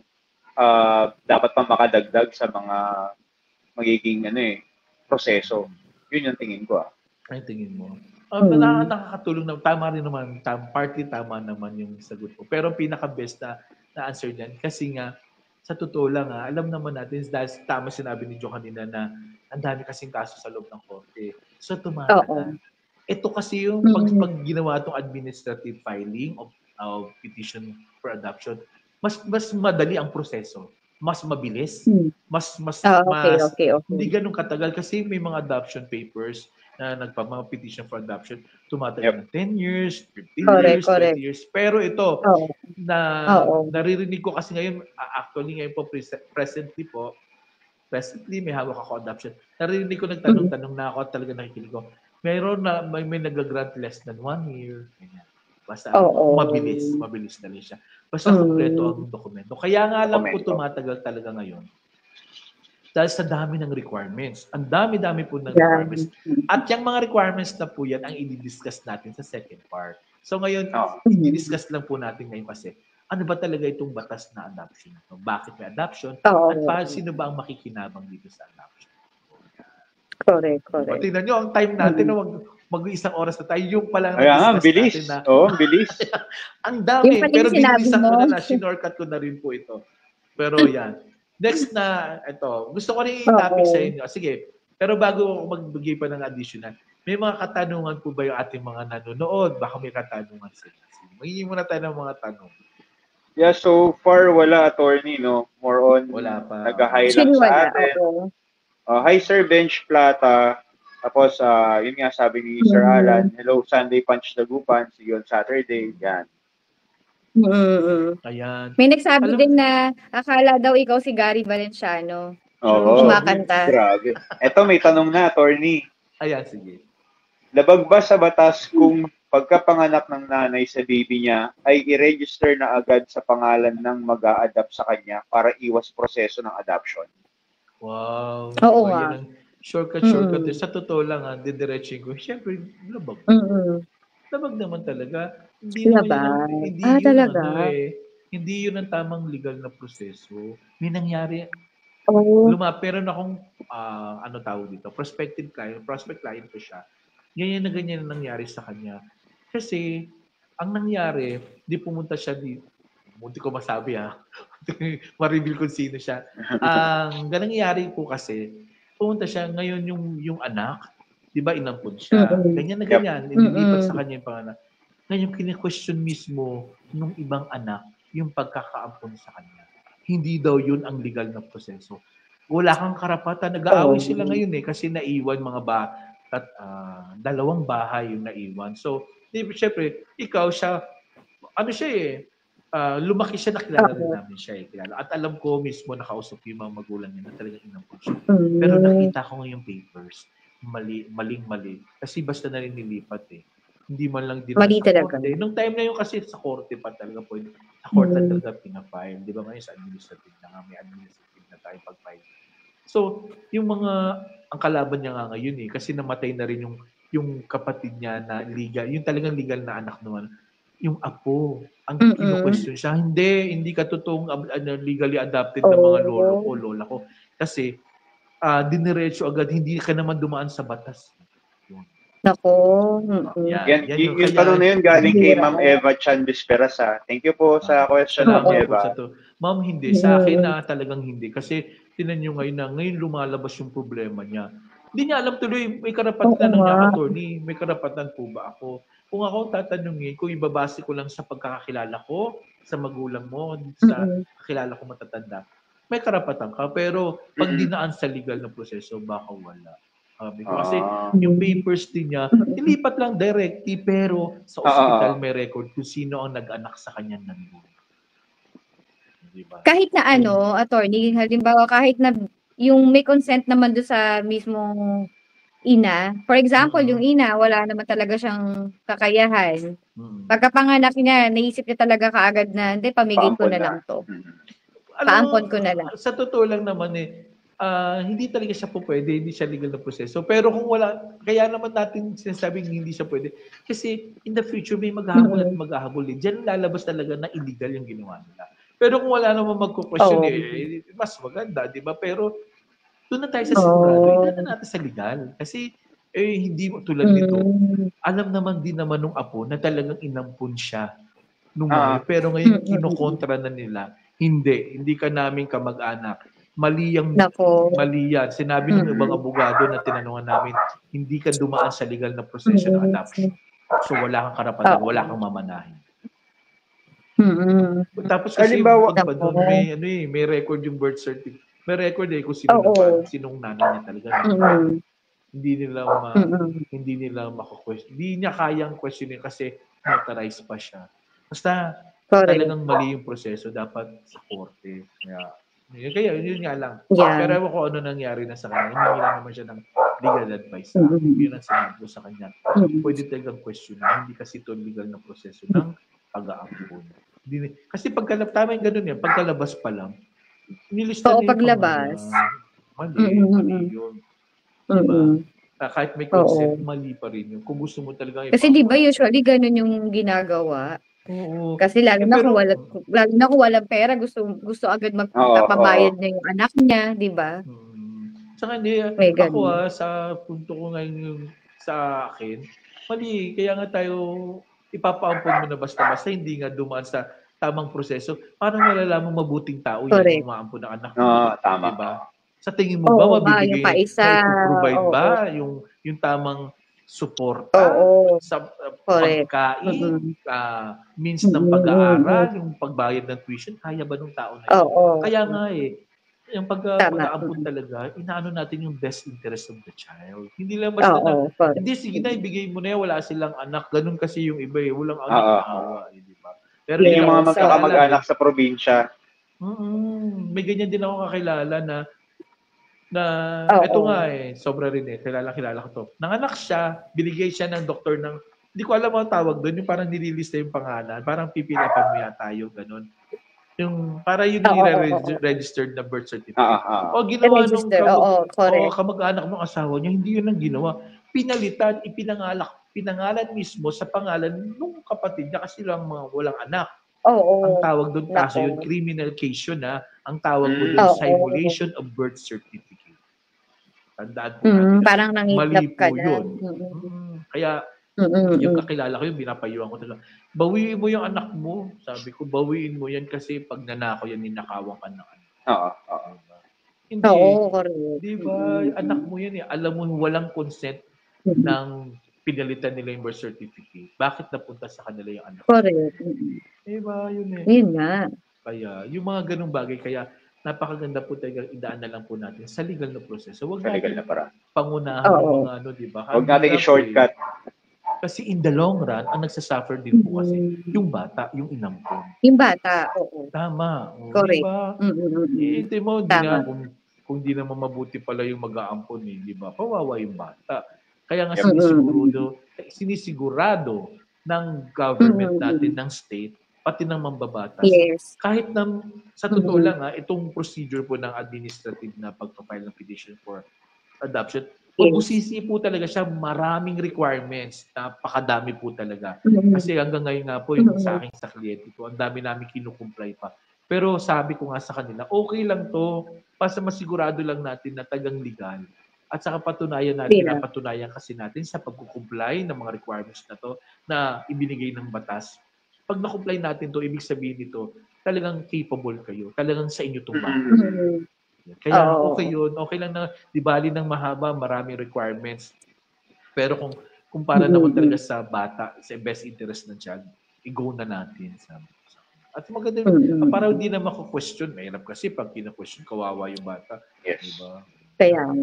dapat pa makadagdag sa mga magiging proseso. Yun yung tingin ko. Ay, tingin mo. Nakakatulong na tama rin naman, partly tama naman yung sagot ko. Pero pinaka-best na answer diyan kasi nga sa totoo lang alam naman natin dahil tama sinabi ni Jo kanina na ang dami kasing kaso sa loob ng korte. So tumatagal. Ito kasi yung pag ginawa itong administrative filing of petition for adoption, mas madali ang proseso. Mas mabilis, hindi ganun katagal kasi may mga adoption papers na mga petition for adoption, tumatagal ng 10 years, 15 years, 20 years. Pero ito, naririnig ko kasi ngayon, actually ngayon po, presently po, Presently, may hawak ako adoption. Narinig ko nagtanong-tanong na ako at talaga nakikinig ko. Mayroon na, may nag-grant less than 1 year. Ganyan. Basta mabilis na rin siya. Basta kompleto ang dokumento. Kaya nga lang po tumatagal talaga ngayon. Dahil sa dami ng requirements. Ang dami-dami po ng requirements. At yung mga requirements na po yan ang i-discuss natin sa second part. So ngayon, i-discuss lang po natin ngayon kasi ano ba talaga itong batas na adoption? Bakit may adoption? At sino ba ang makikinabang dito sa adoption? Correct. Tingnan nyo, ang time natin na mag-isang oras na tayo. Yung palang na-discuss bilis. Natin na. Oo, bilis. Ang dami. Pero binilisan ko na sinorkat ko na rin po ito. Pero yan. Next na, ito. Gusto ko rin i-topic sa inyo. Sige. Pero bago magbigay pa ng additional, may mga katanungan po ba yung ating mga nanonood? Baka may katanungan sila. Magiging muna tayo ng mga tanong. Yeah, so far wala, attorney, no? More on wala pa. Nag-hi lang sa atin. Hi, Sir Bench Plata. Tapos, yun nga sabi ni Sir Alan, hello, Sunday Punch Dagupan. See you on Saturday. Yan. Ayan. May nagsabi din na akala daw ikaw si Gary Valenciano. Oo. Kumakanta. Grabe. Eto, may tanong na, attorney. Ayan, sige. Labag ba sa batas kung pagkapanganak ng nanay sa baby niya ay i-register na agad sa pangalan ng mag-a-adapt sa kanya para iwas proseso ng adoption? Wow. Oo nga. Shortcut. Sa totoo lang, didiretsin ko. Siyempre, labag. Labag naman talaga. Hindi talaga? Hindi yun ang tamang legal na proseso. May nangyari. Meron akong, tawag dito, prospect client ko siya. Ganyan na nangyari sa kanya. Kasi, ang nangyari, di pumunta siya dito. Munti ko masabi ma-reveal kung sino siya. Ang nangyari po kasi, pumunta siya, ngayon yung anak, di ba inampun siya. Ganyan na ganyan, inilipat sa kanya yung panganak. Ngayon, kine-question mismo nung ibang anak yung pagkakaampun sa kanya. Hindi daw yun ang legal na proseso. Wala kang karapatan. Nag-aaway sila ngayon kasi naiwan mga dalawang bahay yung naiwan. So, syempre, ikaw siya, lumaki siya, nakilala rin namin siya. Kilala. At alam ko mismo, nakausap yung mga magulang niya na talagang inampun siya. Pero nakita ko ngayong papers, maling-mali. Kasi basta na rin nilipat Hindi man lang din mali sa talaga. korte. Nung time na yun kasi sa korte pa talaga po. Sa korte talaga pinafile. Di ba ngayon sa administrative na nga, may administrative na tayo pag-file. So, yung ang kalaban niya nga ngayon kasi namatay na rin yung kapatid niya na legal, yung talagang legal na anak naman, yung apo, ang kino-question siya, hindi ka totoong legally adopted na mga lolo ko, lola ko. Kasi, diniretso agad, hindi ka naman dumaan sa batas. Nako. Yung tanong na yun galing kay Ma'am Eva Chan Bisperasa. Thank you po sa question, Ma'am Eva. Ma'am, hindi. Sa akin na talagang hindi. Kasi tinan nyo ngayon lumalabas yung problema niya. Hindi niya alam tuloy, may karapatan niya, attorney. May karapatan po ba ako? Kung ako tatanungin, kung ibabase ko lang sa pagkakakilala ko, sa magulang mo, sa kakilala ko matatanda, may karapatan ka. Pero pag dinaan sa legal na proseso, baka wala. Kasi yung papers din niya, nilipat lang directly, pero sa ospital may record kung sino ang nag-anak sa kanya nandun. Diba? Kahit na attorney, halimbawa kahit na yung may consent naman doon sa mismong ina. For example, yung ina, wala naman talaga siyang kakayahan. Pagkapanganak niya, naisip niya talaga kaagad na, hindi, pamigay ko na lang to. Paampon ko na lang. Sa totoo lang naman hindi talaga siya po pwede, hindi siya legal na proseso. Pero kung wala, kaya naman natin sinasabing hindi siya pwede. Kasi in the future, may maghahabol at maghahabol. Diyan lalabas talaga na illegal yung ginawa nila. Pero kung wala naman magko-question, mas maganda, di ba? Pero doon na tayo sa sigurado, idana natin sa legal. Kasi hindi tulad nito. Alam naman din naman nung apo na talagang inampun siya. Pero ngayon, kinokontra na nila. Hindi ka namin kamag-anak. Mali yan. Sinabi ng ibang abogado na tinanungan namin, hindi ka dumaan sa legal na proseso ng adoption. So wala kang karapatan, wala kang mamanahin. Tapos kasi may record yung birth certificate. May record kung sinong nanay niya talaga. Hindi nila mako-question. Hindi niya kayang questionin kasi notarized pa siya. Basta talagang mali yung proseso, dapat sa korte. Kaya Kaya yun nga lang. Yeah. Pero ewan ko ano nangyari na sa kanya. Hindi lang naman siya ng legal advice. Yun ang sinabi ko sa kanya. Pwede talagang question na. Hindi kasi ito legal na proseso ng pag-aampon. Kasi tama yung ganun yan. Pagkalabas pa lang, nilista Oo, na yung paglabas. Mali yun. Diba? Kahit may consent, mali pa rin yun. Kung gusto mo talaga kasi di ba usually ganun yung ginagawa? Oo. Kasi lalo na kung walang pera, gusto agad magpapabayad niya yung anak niya, di ba? Saka hindi, ako sa punto ko ngayon yung sa akin, mali, kaya nga tayo ipapaampon mo na basta-basta, hindi nga dumaan sa tamang proseso. Parang malalaman mabuting tao yan, umaampon ng anak mo. Tama. Diba? Sa tingin mo ba, mabibigay, provide ba yung tamang suporta sa pagkain, means ng pag-aaral, yung pagbayad ng tuition, kaya ba nung tao na yun? Kaya nga yung pag-aampun talaga, inaano natin yung best interest of the child. Hindi lang basta hindi, sige na, ibigay mo na yan, wala silang anak. Ganun kasi yung iba walang anak na awa. Di ba? Pero yung mga magkakamag-anak sa probinsya. May ganyan din ako kakilala na ito nga sobra rin kilala ko to. Nanganak siya, binigay siya ng doktor ng, hindi ko alam ang tawag doon, yung parang nililista yung pangalan, parang pipilapan mo yata yung ganun. Yung, para yun registered na birth certificate. Ginawa nung kamag-anak ng asawa niya, hindi yun ang ginawa. Pinalitan, pinangalan mismo sa pangalan nung kapatid niya kasi lang mga walang anak. Ang tawag doon, kaso yun, criminal case yun ang tawag mo doon, simulation of birth certificate. Tandaan po natin. Parang nangitlap ka na. Yun. Kaya, yung kakilala ko yun, binapayuan ko talaga. Bawiin mo yung anak mo. Sabi ko, bawiin mo yan kasi pag nanako yan, ninakawan ka ng anak. Hindi. Di ba? Anak mo yan Alam mo, walang consent ng pinalitan nila yung birth certificate. Bakit napunta sa kanila yung anak? Correct. Diba? Yun nga. Kaya, yung mga ganung bagay, kaya napakaganda po talaga, idaan na lang po natin sa legal na proseso. Huwag natin pangunahan yung mga diba? Huwag natin i-shortcut. Kasi in the long run, ang nagsasuffer din po kasi yung bata, yung inampon. Yung bata, oo. Tama. Correct. Diba? Ito mo, kung di naman mabuti pala yung mag-aampon, diba? Pawawa yung bata. Kaya nga sinisigurado ng government natin, ng state, pati ng mambabatas. Yes. Kahit na, sa totoo lang itong procedure po ng administrative na pagpa-file ng petition for adoption, busisi po talaga siya, maraming requirements, napakadami po talaga. Kasi hanggang ngayon nga po, yung sa aking sa kliyente ko, ang dami namin kinukumply pa. Pero sabi ko nga sa kanila, okay lang to, basta masigurado lang natin na tagang legal. At saka patunayan natin, napatunayan kasi natin sa pagkukumply ng mga requirements na to, na ibinigay ng batas. Pag na-comply natin to, ibig sabihin nito, talagang capable kayo. Talagang sa inyo itong bata. Kaya okay yun. Okay lang na, di bali ng mahaba, maraming requirements. Pero kung para naman talaga sa bata, sa best interest ng child, i-go na natin. At maganda, para hindi na mako-question. Mahirap kasi pag kina-question, kawawa yung bata. Yes. Diba?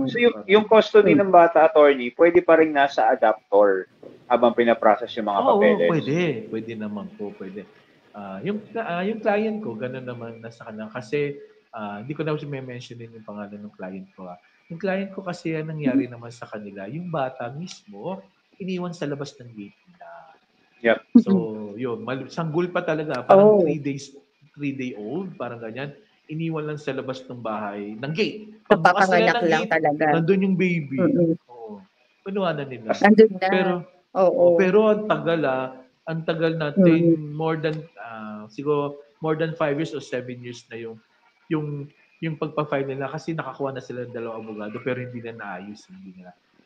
So yung custody ng bata, attorney, pwede pa rin nasa adopter habang pinaprocess yung mga papeles? Pwede naman po, pwede. Yung client ko, gano'n naman nasa kanila. Kasi, hindi ko na mentionin yung pangalan ng client ko. Yung client ko kasi, nangyari naman sa kanila, yung bata mismo, iniwan sa labas ng gate nila. Yep. So, yun, sanggol pa talaga. Parang 3-day-old, parang ganyan. Iniwan lang sa labas ng bahay, ng gate. Papakanganak lang talaga. Nandun yung baby. Pinuhanan nila. Nandun na. Pero ang tagal natin, more than siguro more than 5 years or 7 years na yung pagpa-file nila kasi nakakuha na sila ng 2 abogado pero hindi na naayos.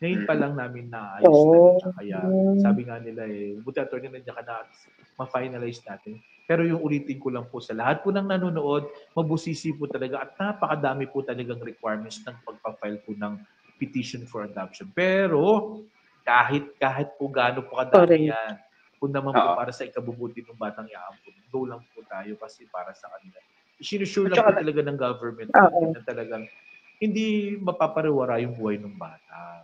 Ngayon pa lang namin naayos na. Kaya sabi nga nila buti attorney nandiyan ka na ma-finalize natin. Pero yung ulitin ko lang po sa lahat po ng nanonood, mabusisi po talaga at napakadami po talagang requirements ng pagpa-file po ng petition for adoption. Pero kahit po gaano po kadami yan, kung naman po para sa ikabubuti ng batang iaampun, go lang po tayo kasi para sa kanila. Sinusure lang po talaga ng government na talagang hindi mapapariwara yung buhay ng bata.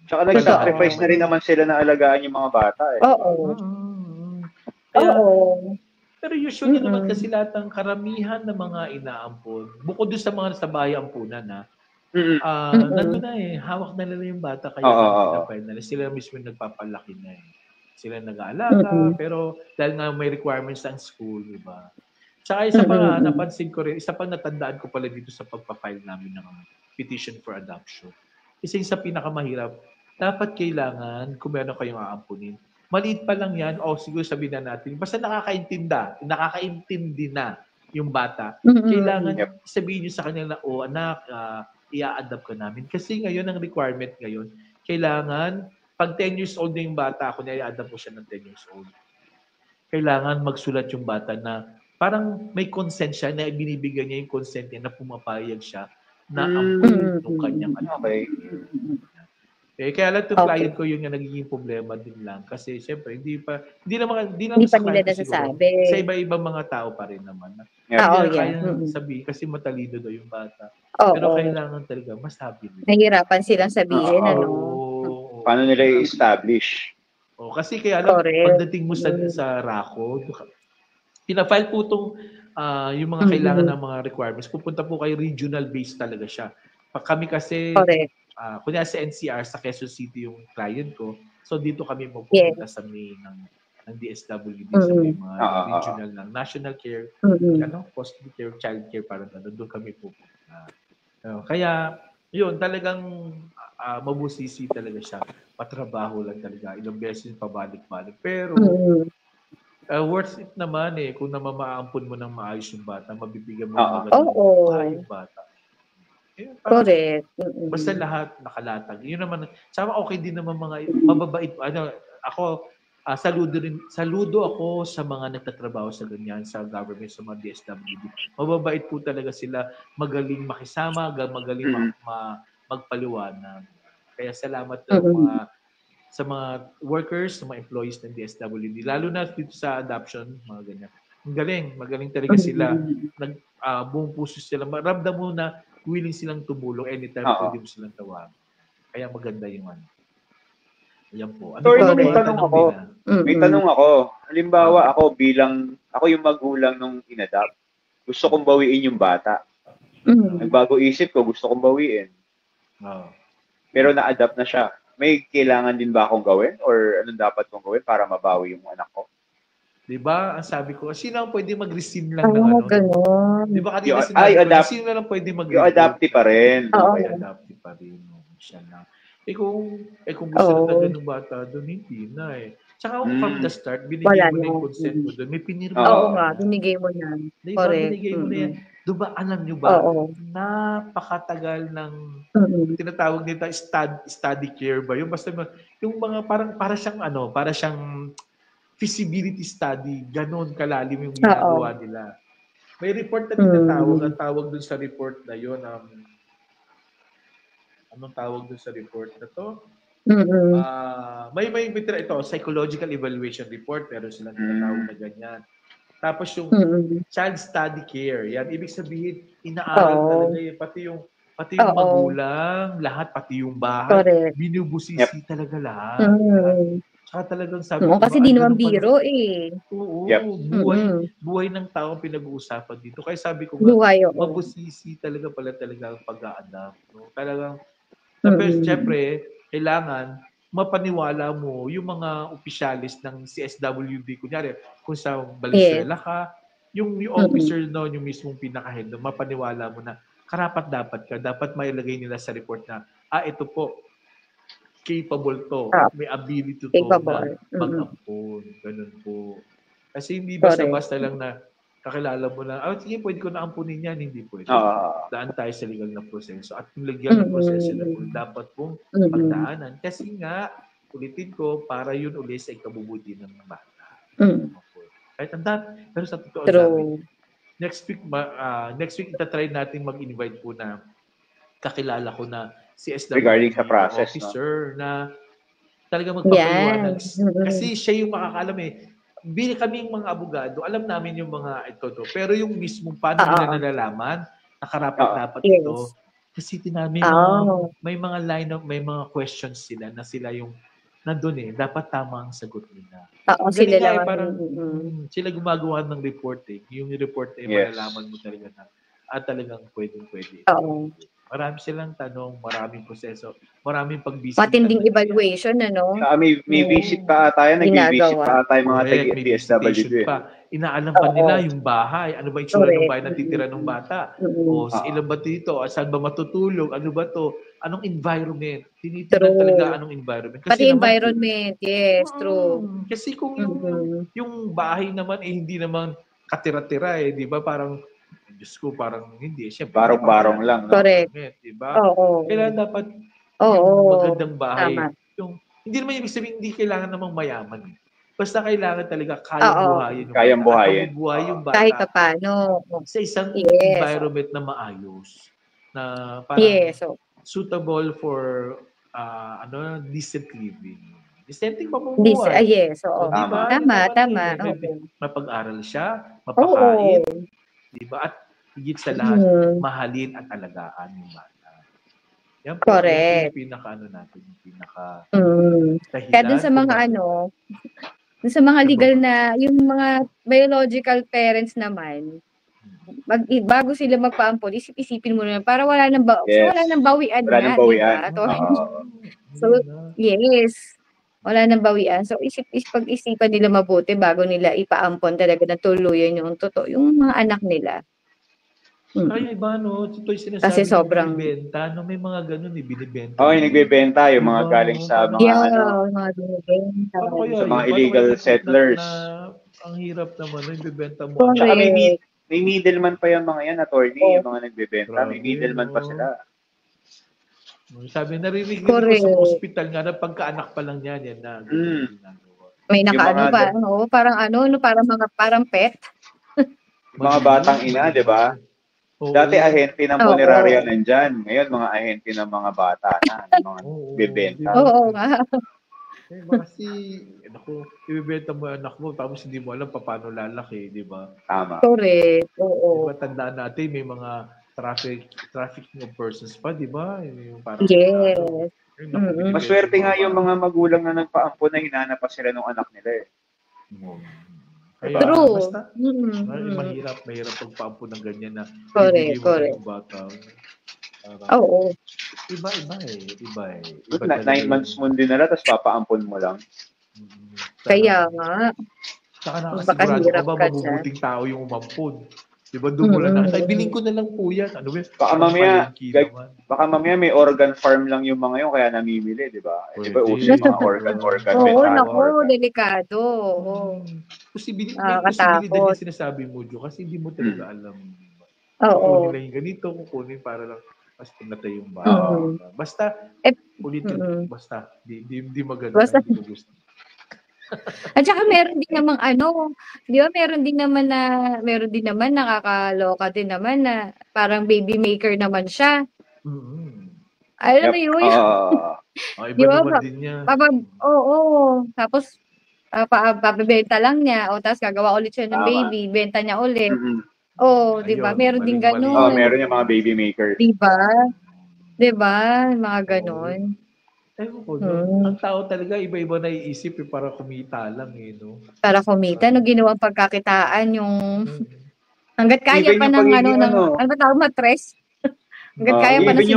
Tsaka nag-sacrifice na rin naman sila na alagaan yung mga bata. Pero usually naman kasi lahat ng karamihan ng mga inaampon, bukod doon sa mga sa bahay ampunan nandun na hawak na nila yung bata kaya pinapay na sila mismo nagpapalaki na Sila nag-aalaga, pero dahil nga may requirements ang school, di ba? Tsaka isa pa napansin ko rin, isa pang natandaan ko pala dito sa pagpapile namin ng petition for adoption. Isa yung sa pinakamahirap, dapat kailangan, kung meron kayong aampunin, maliit pa lang yan, o siguro sabihin na natin, basta nakakaintindi na yung bata, kailangan sabihin nyo sa kanila na, anak, i-a-adopt ka namin. Kasi ngayon, ang requirement ngayon, kailangan, pag 10 years old na yung bata, ako i-adopt mo siya ng 10 years old. Kailangan magsulat yung bata na parang may consent siya na binibigyan niya yung consent niya na pumapayag siya na ampunin ng kanyang anak. Kaya lang itong client ko yun nga nagiging problema din lang. Kasi siyempre, hindi naman sa nila nasasabi. Sa iba-ibang mga tao pa rin naman. Hindi kaya sabihin kasi matalino daw yung bata. Pero kailangan talaga masabi nila. Nahihirapan silang sabihin, Paano nila i-establish? Kasi kaya lang, pagdating mo sa RACO, pinafile po itong yung mga kailangan ng mga requirements. Pupunta po kayo regional-based talaga siya. Kami kasi, kunya sa NCR, sa Quezon City yung client ko. So dito kami pupunta sa may ng DSWD sa may mga regional ng national care, foster care, child care, parang doon kami pupunta. Kaya, yun, talagang mabusisi talaga siya. Patrabaho lang talaga. Ilang beses pabalik-balik. Pero, worth it naman kung namamaampun mo ng maayos yung bata, mabibigyan mo ng magandang yung bata. Correct. Basta lahat nakalatag. Yun naman, sama okay din naman mga mababait. Saludo ako sa mga nagtatrabaho sa ganyan, sa government, sa mga DSWD. Mababait po talaga sila, magaling makisama, magaling magpaliwanag. Kaya salamat sa mga workers, sa mga employees ng DSWD, lalo na dito sa adoption, mga ganyan. Magaling talaga sila. Buong puso sila. Maramdam mo na willing silang tumulong anytime pwede mo silang tawagin. Kaya maganda yung Ayan po. May tanong ako. Halimbawa, ako yung magulang nung inadopt. Gusto kong bawiin yung bata. Nagbago isip ko, gusto kong bawiin. Pero na-adapt na siya. May kailangan din ba akong gawin? Or anong dapat kong gawin para mabawi yung anak ko? Diba? Ang sabi ko, sino ang pwede mag-receive lang ng Ganon. Diba kanina sinabi ko, sino lang pwede mag-receive? Yung adoptive pa rin. Yung adoptive pa rin. Siya lang. Kung gusto na talaga ng bata doon, hindi na Tsaka from the start, binigay mo na yung consent mo doon. May pinirma. Oo nga, binigay mo na. Diba, binigay mo na yan. Diba, alam nyo ba, napakatagal ng tinatawag nito study care ba? Yung basta yung mga para siyang feasibility study, ganon kalalim yung ginagawa nila. May report na tinatawag, ang tawag doon sa report na yun, anong tawag doon sa report na to? May ito, psychological evaluation report, pero silang tinatawag na ganyan. Tapos yung child study care, yan, ibig sabihin, inaaral talaga pati yung magulang, lahat, pati yung bahay, binubusisi talaga lahat. Tsaka talagang sabi ko, kasi di naman biro Oo, buhay ng tao pinag-uusapan dito. Kaya sabi ko, mabusisi talaga ang pag-a-adapt. No? Talagang, siyempre, kailangan mapaniwala mo yung mga opisyalis ng CSWD, kunyari, kung sa Valenzuela ka, yung officer noon, yung mismong pinaka-head, mapaniwala mo na karapat-dapat ka, dapat mailagay nila sa report na, ito po, capable to, may ability to na mag-ampon, ganun po. Kasi hindi basta-basta lang na kakilala mo lang, sige, pwede ko na ampunin yan, hindi pwede. Daan tayo sa legal na proseso. At yung legal na proseso na po, dapat pong pagdaanan. Kasi nga, ulitin ko, para yun ulit sa ikabubuti ng bata. Kahit pero sa totoo namin, next week, itatry natin mag-invite po na kakilala ko na CSW regarding sa process, officer na talaga magpapaliwanag. Kasi siya yung makakalam kaming mga abogado, alam namin yung mga ito. Pero yung mismong paano nila nalalaman, nakarapat-dapat ito. Kasi may mga line of, may mga questions sila na sila yung nandun dapat tama ang sagot nila. Oo, Ang sila galing nga lang. parang sila gumagawa ng reporting. Yung report malalaman mo talaga na talagang pwedeng-pwede. Oo. Marami silang tanong, maraming proseso, maraming pag-visit. Matinding evaluation, ano? May visit pa ata yan, nag-visit pa ata yung mga taga-DSWD. Inaalam pa nila yung bahay. Ano ba itsura ng bahay na titira ng bata? O ilan ba dito? Saan ba matutulog? Ano ba to? Anong environment? Tinitingnan talaga anong environment. Kasi pati environment, yes, true. Kasi kung yung bahay naman hindi naman katira-tira di ba? Parang Diyos ko, parang hindi. Siyempre, barong-barong lang. No? Correct. Diba? Oo. Kailangan dapat yung magandang bahay. Hindi naman ibig sabihin, hindi kailangan namang mayaman. Basta kailangan talaga kayang buhayin. Kayang buhayin. Yung bata. Kahit pa paano. Sa isang environment na maayos. Na parang suitable for decent living. Decenting pamumuhay. Yes, oo. Diba? Tama. Mapag-aral siya, mapakain. Diba? At higit sa lahat, mahalin at alagaan yung bata. Yan po, correct. Yung natin, yung dahilan. Kaya dun sa mga dun sa mga legal na, yung mga biological parents naman, bago sila magpaampon, isipin mo na para wala nang bawian. Wala nang bawian. So, yes. Wala nang bawian. So, pag-isipan nila mabuti bago nila ipaampon talaga na tuluyan yung totoo, yung mga anak nila. Kaya iba, ito yung sinasabi kasi sobrang binibenta. May mga ganun binibenta. Yung nagbebenta, yung mga galing sa mga mga binibenta. Sa mga illegal settlers. Ang hirap naman, nagbebenta mo. Tsaka may middleman pa yung mga yan, attorney, yung mga nagbebenta. May middleman pa sila. Sabi, narinig ko sa hospital nga na pagkaanak pa lang yan na may nakaano pa, parang pet. Mga batang ina, di ba? Dati ahente ng punerarya nandyan. Ngayon, mga ahente ng mga bata na, mga bibenta. Oo nga. Kasi, ibibenta mo yung anak mo, tapos hindi mo alam paano lalaki, di ba? Tama. Correct. Oo. Diba, tandaan natin, may mga trafficking of persons pa, di ba? Yes. Maswerte nga yung mga magulang na nagpaampon na hinanap pa sila ng anak nila Kaya, true. Basta, mahirap pagpaampon ng ganyan na correct. Bata. Oo. Iba 9 months mo din nila, tapos papaampon mo lang. Kaya nga. Saka nakasigurado ka ba mabubuting tao yung umampon? Diba, doon mo lang nakita. Biling ko na lang po yan. Baka mamaya may organ farm lang yung mga yun, kaya namimili, di ba? Diba, uso yung mga organ. Oo, naku, delikado. Posibilidad yung sinasabi mo, Jo, kasi hindi mo talaga alam. Oo. Kukunin lang yung ganito, kukunin para lang mas pinatay yung bahay. Basta, ulitin, basta, di maganda. Basta. Hindi ko gusto. At saka meron din namang di ba meron din naman nakakaloka din naman na parang baby maker naman siya. Alam mo yun? Iba naman din niya. Tapos papabenta lang niya tapos gagawa ulit siya ng baby, benta niya ulit. Di ba? Meron din ganun. Meron yung mga baby maker. Di ba? Mga ganun. Ang tao talaga iba-iba na iisip para kumita lang no. Para kumita, ginawang pagkakitaan yung hangga't kaya pa ng ano ba tawag, matres? Hangga't kaya pa ng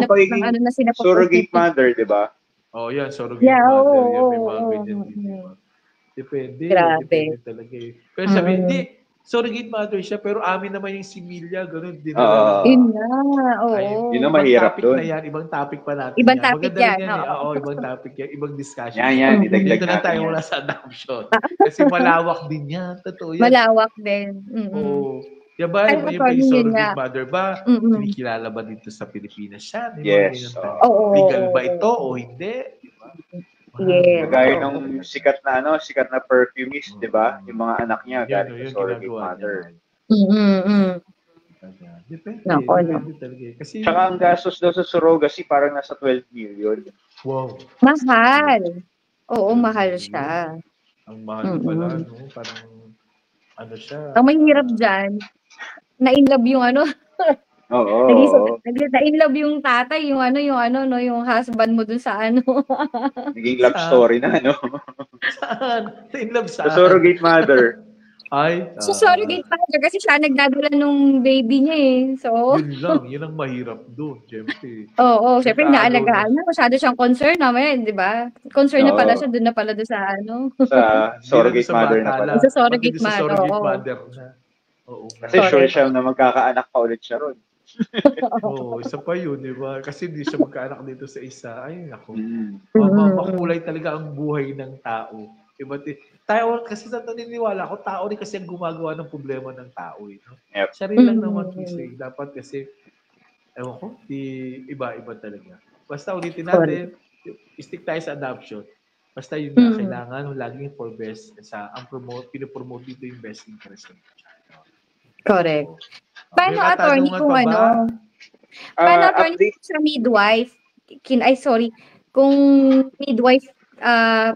sinapot. Surrogate mother, di ba? Yan, surrogate mother. Yan, may mga ganyan din. Depende talaga Pero sabi, hindi, surrogate mother siya, pero amin naman yung similya, gano'n din. Yun na, Yun na mahirap doon. Ibang topic pa natin. Ibang topic yan. Ibang topic yan. Ibang discussion. Yan, idaglag natin. Dito na tayo wala sa adoption. Kasi malawak din yan. Totoo yan. Malawak din. Yan ba? Yung surrogate mother ba? Kinikilala ba dito sa Pilipinas siya? Yes. Legal ba ito o hindi? Diba? Yes. Gaya ng sikat na perfumist, 'di ba? Yung mga anak niya galing sa surrogate mother. Depende talaga. Kasi saka ang gastos daw sa surrogacy parang nasa 12 million. Wow. Mahal. Oo, mahal siya. Ang mahal pala, Parang siya. Ang mahirap diyan, na in love yung Oo. Na-in love yung tatay, yung husband mo dun sa ano. Naging love story na, no? Saan? In love Sa saan? surrogate mother. Ay, So, surrogate father kasi siya nagdadala nung baby niya eh. So, yun lang. Yun ang mahirap doon, syempre. oo, syempre Nagkaagaw inaalagaan na. Masyado siyang concern mamaya, di ba? Concern na pala siya, doon na pala doon sa ano. Sa Hindi na surrogate sa mother bata na pala. lang. Sa Pati surrogate doon sa mother, surrogate oo. mother na. Oo. Kasi sure Correct. siya na magkakaanak pa ulit siya ron. Oo, isa pa yun, di ba? Kasi hindi siya magkaanak dito sa isa. Ay, naku. Makulay talaga ang buhay ng tao. Diba? Tayo, kasi sa naniniwala ko, tao rin kasi ang gumagawa ng problema ng tao. No? Yep. Siya rin lang naman kasi. Dapat kasi, ewan ko, iba-iba talaga. Basta ulitin natin, stick tayo sa adoption. Basta yun na, kailangan laging for best sa ang pinopromote dito yung best interest ng child. Correct. Paano May attorney katanungan kung pa ba? Paano attorney Update. sa midwife? Kung midwife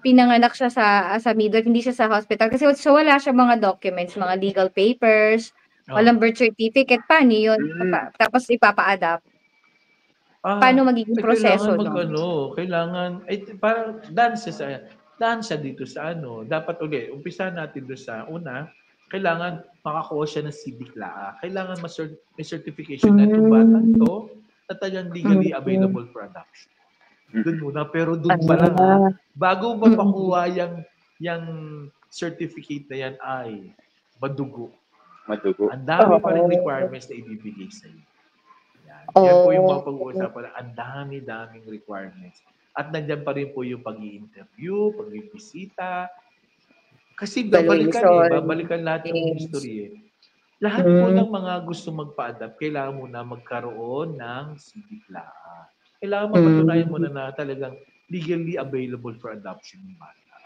pinanganak siya sa midwife, hindi siya sa hospital kasi so wala siya mga documents, mga legal papers, walang birth certificate, paano yun? Tapos ipapa-adapt. Paano magiging proseso Kailangan parang dance siya dito sa ano. Dapat umpisa natin doon sa una, kailangan makakuha siya ng CDCLA. Kailangan may certification na itong batang to na talagang legally available for adoption. Doon muna, pero doon pa lang bago mo makuha yung certificate na yan ay madugo. Ang dami pa rin requirements na ibibigay sa iyo. Yan po yung mga pag-uusapan. Ang dami-daming requirements. At nandiyan pa rin po yung pag-i-interview, pag-ibisita. Kasi babalikan lahat ng history. Lahat po ng mga gusto magpa-adapt, kailangan muna magkaroon ng CDCLA. Kailangan mapatunayan mo na talagang legally available for adoption ng bata.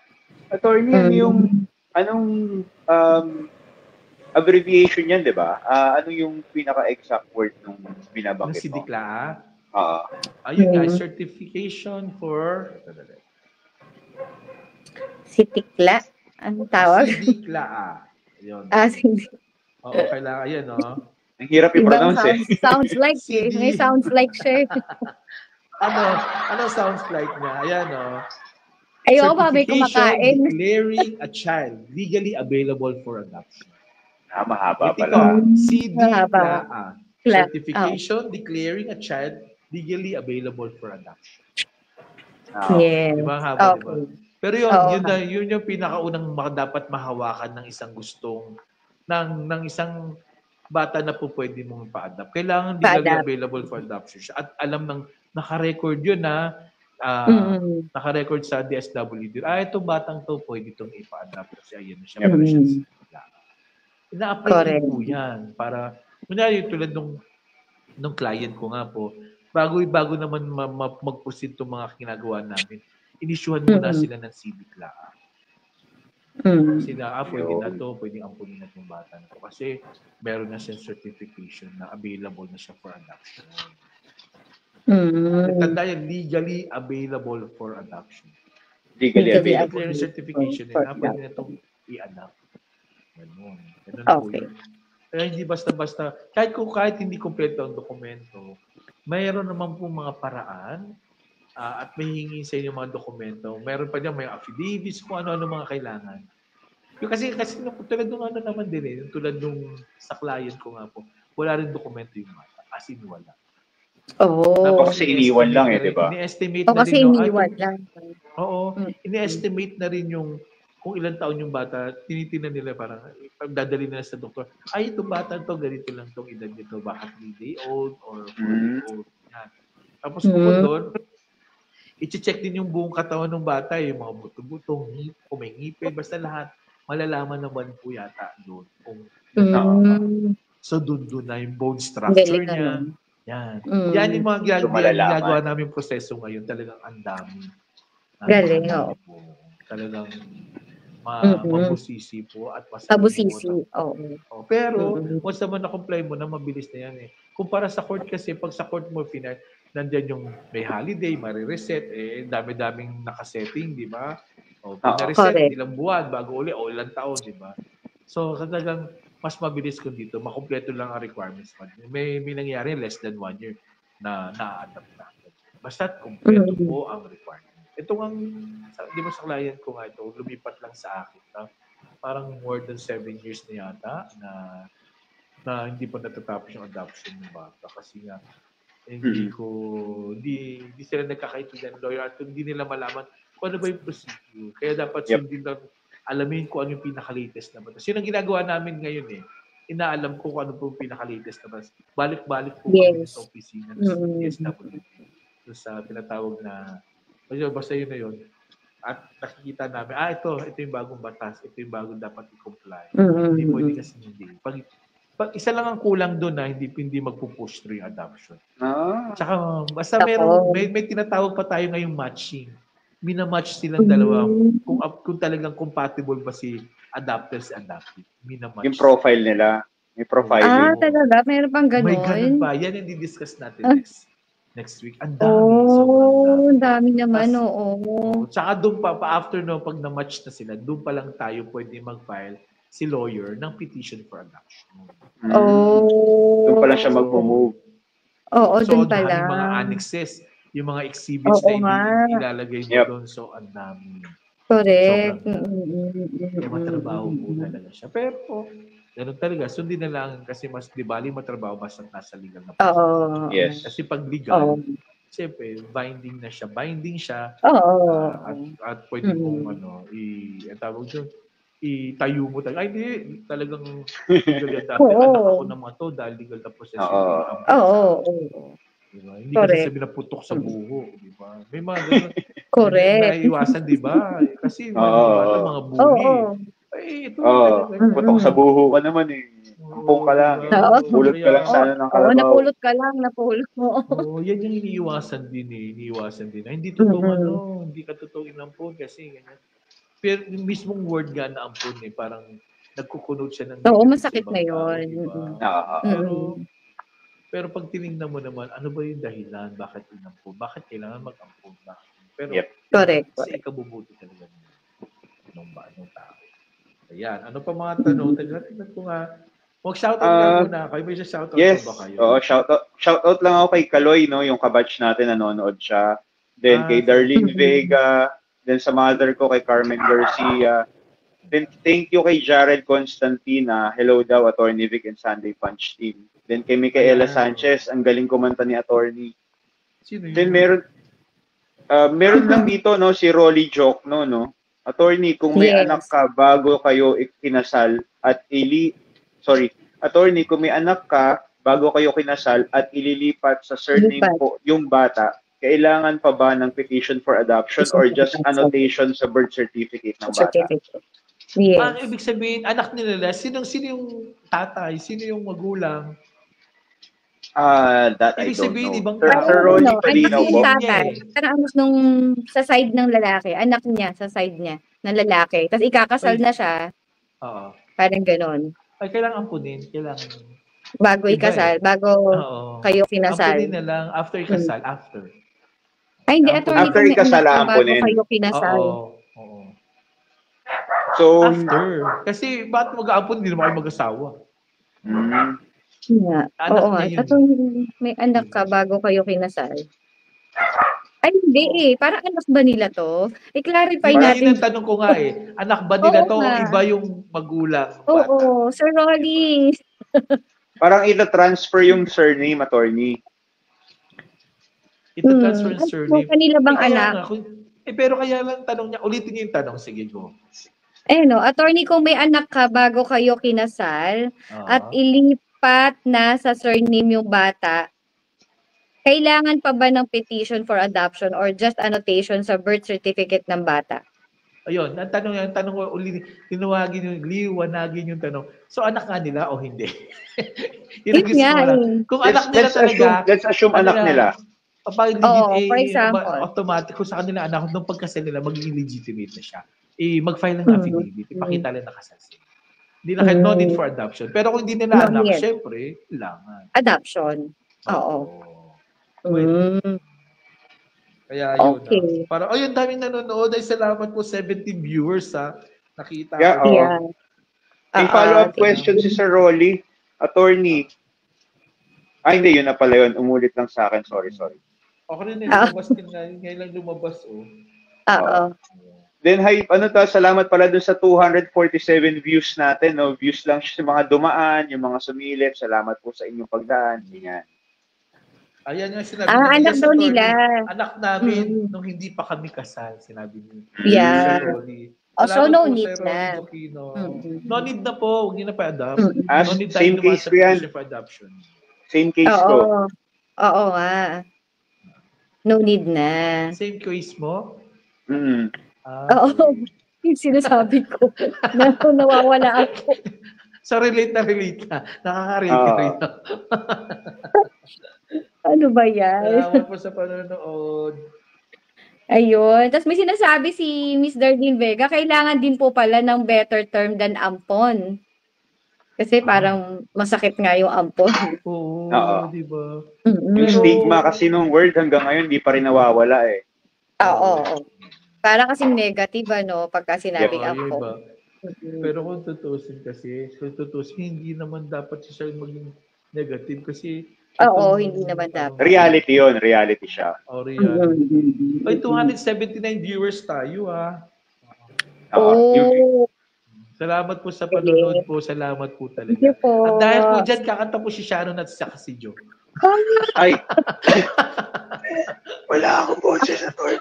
Attorney, anong abbreviation yan, di ba? Ano yung pinaka-exact word nung binabanggit mo? Ng CDCLA? Ayun nga, certification for... CDCLA? Anong tawag? CDCLA. Yun. Oo, kailangan. Ayan, no? Ang hirap i-pronounce eh. Sounds like may sounds like siya. Ano sounds like niya? Ayan, no? Ayoko ba may kumakain? Declaring a child legally available for adoption. Mahaba pala. CDCLA. Certification declaring a child legally available for adoption. Yes. Diba ang haba, diba? Pero yun yung pinakaunang dapat mahawakan ng isang ng isang bata na po pwede mong pa-adopt. Kailangan legally available for adoption siya. At alam ng naka-record yun na naka-record sa DSWD. Itong batang to pwede itong ipa-adopt kasi ayan siya. Ina-apply po yan para, kunyari tulad nung client ko nga po, bago naman mag-proceed itong mga ginagawa namin, inisyuhan muna sila ng CDCLA. Kasi pwede na to, pwede ampunin na itong bata na to. Kasi meron na siyang certification na available na siya for adoption. Tanda yan, legally available for adoption. Legally available. Yung certification na pwede na itong i-adopt. Ganun po yun. Kaya hindi basta-basta, kahit hindi kompleto ang dokumento, mayroon naman po mga paraan at may hingi sa inyo mga dokumento. Meron pa dyan, may affidavits kung ano-ano mga kailangan. Kasi tulad nung naman din tulad nung sa client ko nga po, wala rin dokumento yung bata. As in, wala. Kasi iniwan lang di ba? Ini-estimate na rin. Iniwan lang. Oo. Ini-estimate na rin yung kung ilang taon yung bata, tinitingnan nila parang dadali nila sa doktor. Itong bata to, ganito lang tong edad nito. Baka 3-day-old or 4-day-old. Tapos kung doon, i-check din yung buong katawan ng bata, yung mga buto-buto, kung may ngipin, basta lahat. Malalaman naman po yata doon. So doon na yung bone structure niya. Yan. Yan yung mga ginagawa namin proseso ngayon. Talagang ang dami. Galing, Talagang mabusisi po at mabusisi. Pero once naman na-comply mo na, mabilis na yan eh. Kumpara sa court kasi, pag sa court mo nandyan yung may holiday, marireset, dami-daming nakasetting, di ba? Pag na-reset, ilang buwan, bago uli, ilang taon, di ba? So, talagang mas mabilis kung dito, makumpleto lang ang requirements. May nangyari less than 1 year na na-adapt na. Basta kumpleto po ang requirement. Ito ang, di ba sa client ko nga ito, lumipat lang sa akin. Parang more than 7 years na yata na hindi pa natatapos yung adoption ng bata. Kasi nga, hindi sila nagkakaintindihan ng lawyer at hindi nila malaman kung ano ba yung procedure. Kaya dapat sundin lang, alamin ko ano yung pinaka-latest na batas. Yun ang ginagawa namin ngayon eh. Inaalam ko kung ano po yung pinaka-latest na batas. Balik-balik po kami sa opisina ng DSWD. So, sa tinatawag na, basta yun na yun. At nakikita namin, ito yung bagong batas, ito yung bagong dapat i-comply. Hindi pwede kasi hindi. Pag isa lang ang kulang doon na hindi magpo-push through yung adoption. Tsaka basta may tinatawag pa tayo ngayong matching. Minamatch silang dalawa kung talagang compatible ba si adopter si adopted. Minamatch. Yung profile nila. May profiling. Talaga? Mayroon pang gano'n? May ganun pa. Yan yung di-discuss natin next week. Ang dami. Ang dami naman, oo. Tsaka doon pa after pag na-match na sila, doon pa lang tayo pwede mag-file si lawyer ng petition for adoption. Doon pa lang siya mag-move. Oo, doon pa lang. Yung mga annexes, yung mga exhibits na ilalagay mo doon. So, ang dami. Correct. Kaya matrabaho po talaga siya. Pero, ganun talaga. Sundin na lang kasi mas di bali matrabaho basta nasa legal na process. Yes. Kasi pag legal, siyempre, binding siya. At pwede mong tawag doon, itayo mo talaga. Ay, hindi. Talagang legal yan dati. Anak ako ng mga to dahil legal na process. Diba? Hindi kasi sabi na putok sa buho. Diba? May mga ganun. Correct. Naiiwasan, diba? Kasi mga bully. Ay, ito. Putok sa buho ka naman eh. Ampong ka lang. Pulot ka lang sana ng kalabaw. Napulot ka lang. Napulot mo. Yan yung iniiwasan din eh. Hindi totoo hindi ka totoo inampun kasi ganyan. Pero yung mismong word nga na ampun eh, parang nagkukunod siya ng... masakit na yun. Pero pag tinignan mo naman, ano ba yung dahilan? Bakit inampun? Bakit kailangan mag-ampun? Pero, correct. Kasi ikabubuti talaga ng tao. Ayan. Ano pa mga tanong? Tignan ko nga. Mag-shoutout lang muna kayo. May shoutout ba kayo? Oo, shoutout lang ako kay Kaloy, no? Yung kabatch natin, nanonood siya. Then kay Darlene Vega. Then sa mother ko, kay Carmen Garcia. Then thank you kay Jared Constantina. Hello daw, Attorney Vic and Sunday Punch team. Then kay Micaela Sanchez, ang galing kumanta ni Attorney. Sino yun? Then meron lang dito, no, si Rolly Joke, no? Attorney, kung may anak ka bago kayo kinasal at Attorney, kung may anak ka bago kayo kinasal at ililipat sa surname po yung bata, kailangan pa ba ng petition for adoption or just annotation sa birth certificate ng bata? Yes. Ang ibig sabihin, anak nila, sino yung tatay? Sino yung magulang? That I don't know. Sir Rolly Palinaw po. Parang nung sa side ng lalaki, anak niya sa side niya ng lalaki. Tapos ikakasal na siya. Oo. Parang ganon. Ay, kailangan ampunin. Bago ikasal, bago kayo kinasal. Ampunin na lang after ikasal, after. Ay, hindi. After ikasal, ampunin. Bago kayo kinasal. Oo. So, after. Kasi bakit mag-aampun? Hindi naman kayo mag-asawa. Yeah. Oo nga. May anak ka bago kayo kinasal. Ay, hindi eh. Parang anak ba nila to? I-clarify natin. Yun ang tanong ko nga eh. Anak ba nila to? Iba yung magulang. Oo. Sir Rolly. Parang ita-transfer yung surname, Attorney. Ita-transfer yung surname. Kanila bang anak? Pero kaya lang tanong niya. Ulitin niyo yung tanong. Sige, go. Attorney, kung may anak ka bago kayo kinasal at ilipat na sa surname yung bata, kailangan pa ba ng petition for adoption or just annotation sa birth certificate ng bata? Ayun, ang tanong ko ulit, liwanagin yung tanong. So anak nga nila o hindi? Kung anak nila talaga, let's assume anak nila. For example, automatic kung sa kanila anak nung pagkasal nila magiging legitimate na siya. Mag-file ng affidavit, ipakita nila nakasal sila. Hindi na no need for adoption. Pero kung hindi nila anak, syempre, kailangan. Adoption. Oo. Kaya yun. Parang, daming nanonood. Ay, salamat po, 17 viewers, ha. Nakita ko. Yeah. May follow-up question si Sir Rolly. Attorney. Hindi, yun na pala yun. Umulit lang sa akin. Sorry. Ako rin lumabas din ngayon lang lumabas, Oo. Then, salamat pala dun sa 247 views natin. No? Views lang sa mga dumaan, yung mga sumilip. Salamat po sa inyong pagdaan. Yan. Ayan yung sinabi anak daw nila. Anak namin nung hindi pa kami kasal, sinabi niya. Yeah. So, no need na. No need na po. Huwag niyo na pa-adopt. No need same case ko yan. Same case ko. Oo nga. No need na. Same case mo? Oo. Yung sinasabi ko. Nawawala ako. So, relate na. Nakaka-relate na. Ano ba yan? Salamat po sa panonood. Ayun. Tapos may sinasabi si Miss Darlene Vega, kailangan din po pala ng better term than ampon. Kasi parang masakit nga yung ampon. Oo, diba? Yung stigma kasi nung word hanggang ngayon, di pa rin nawawala eh. Oo. Para kasing negative, pagka sinabing ampon. Pero kung tutusin kasi, hindi naman dapat siya maging negative kasi hindi naman dapat. Reality yun. Reality siya. Reality. Ay, 279 viewers tayo, Salamat po sa panonood po. Salamat po talaga. At dahil po dyan, kakanta po si Sharon at saka si Joe. Ay! Wala akong boses na to.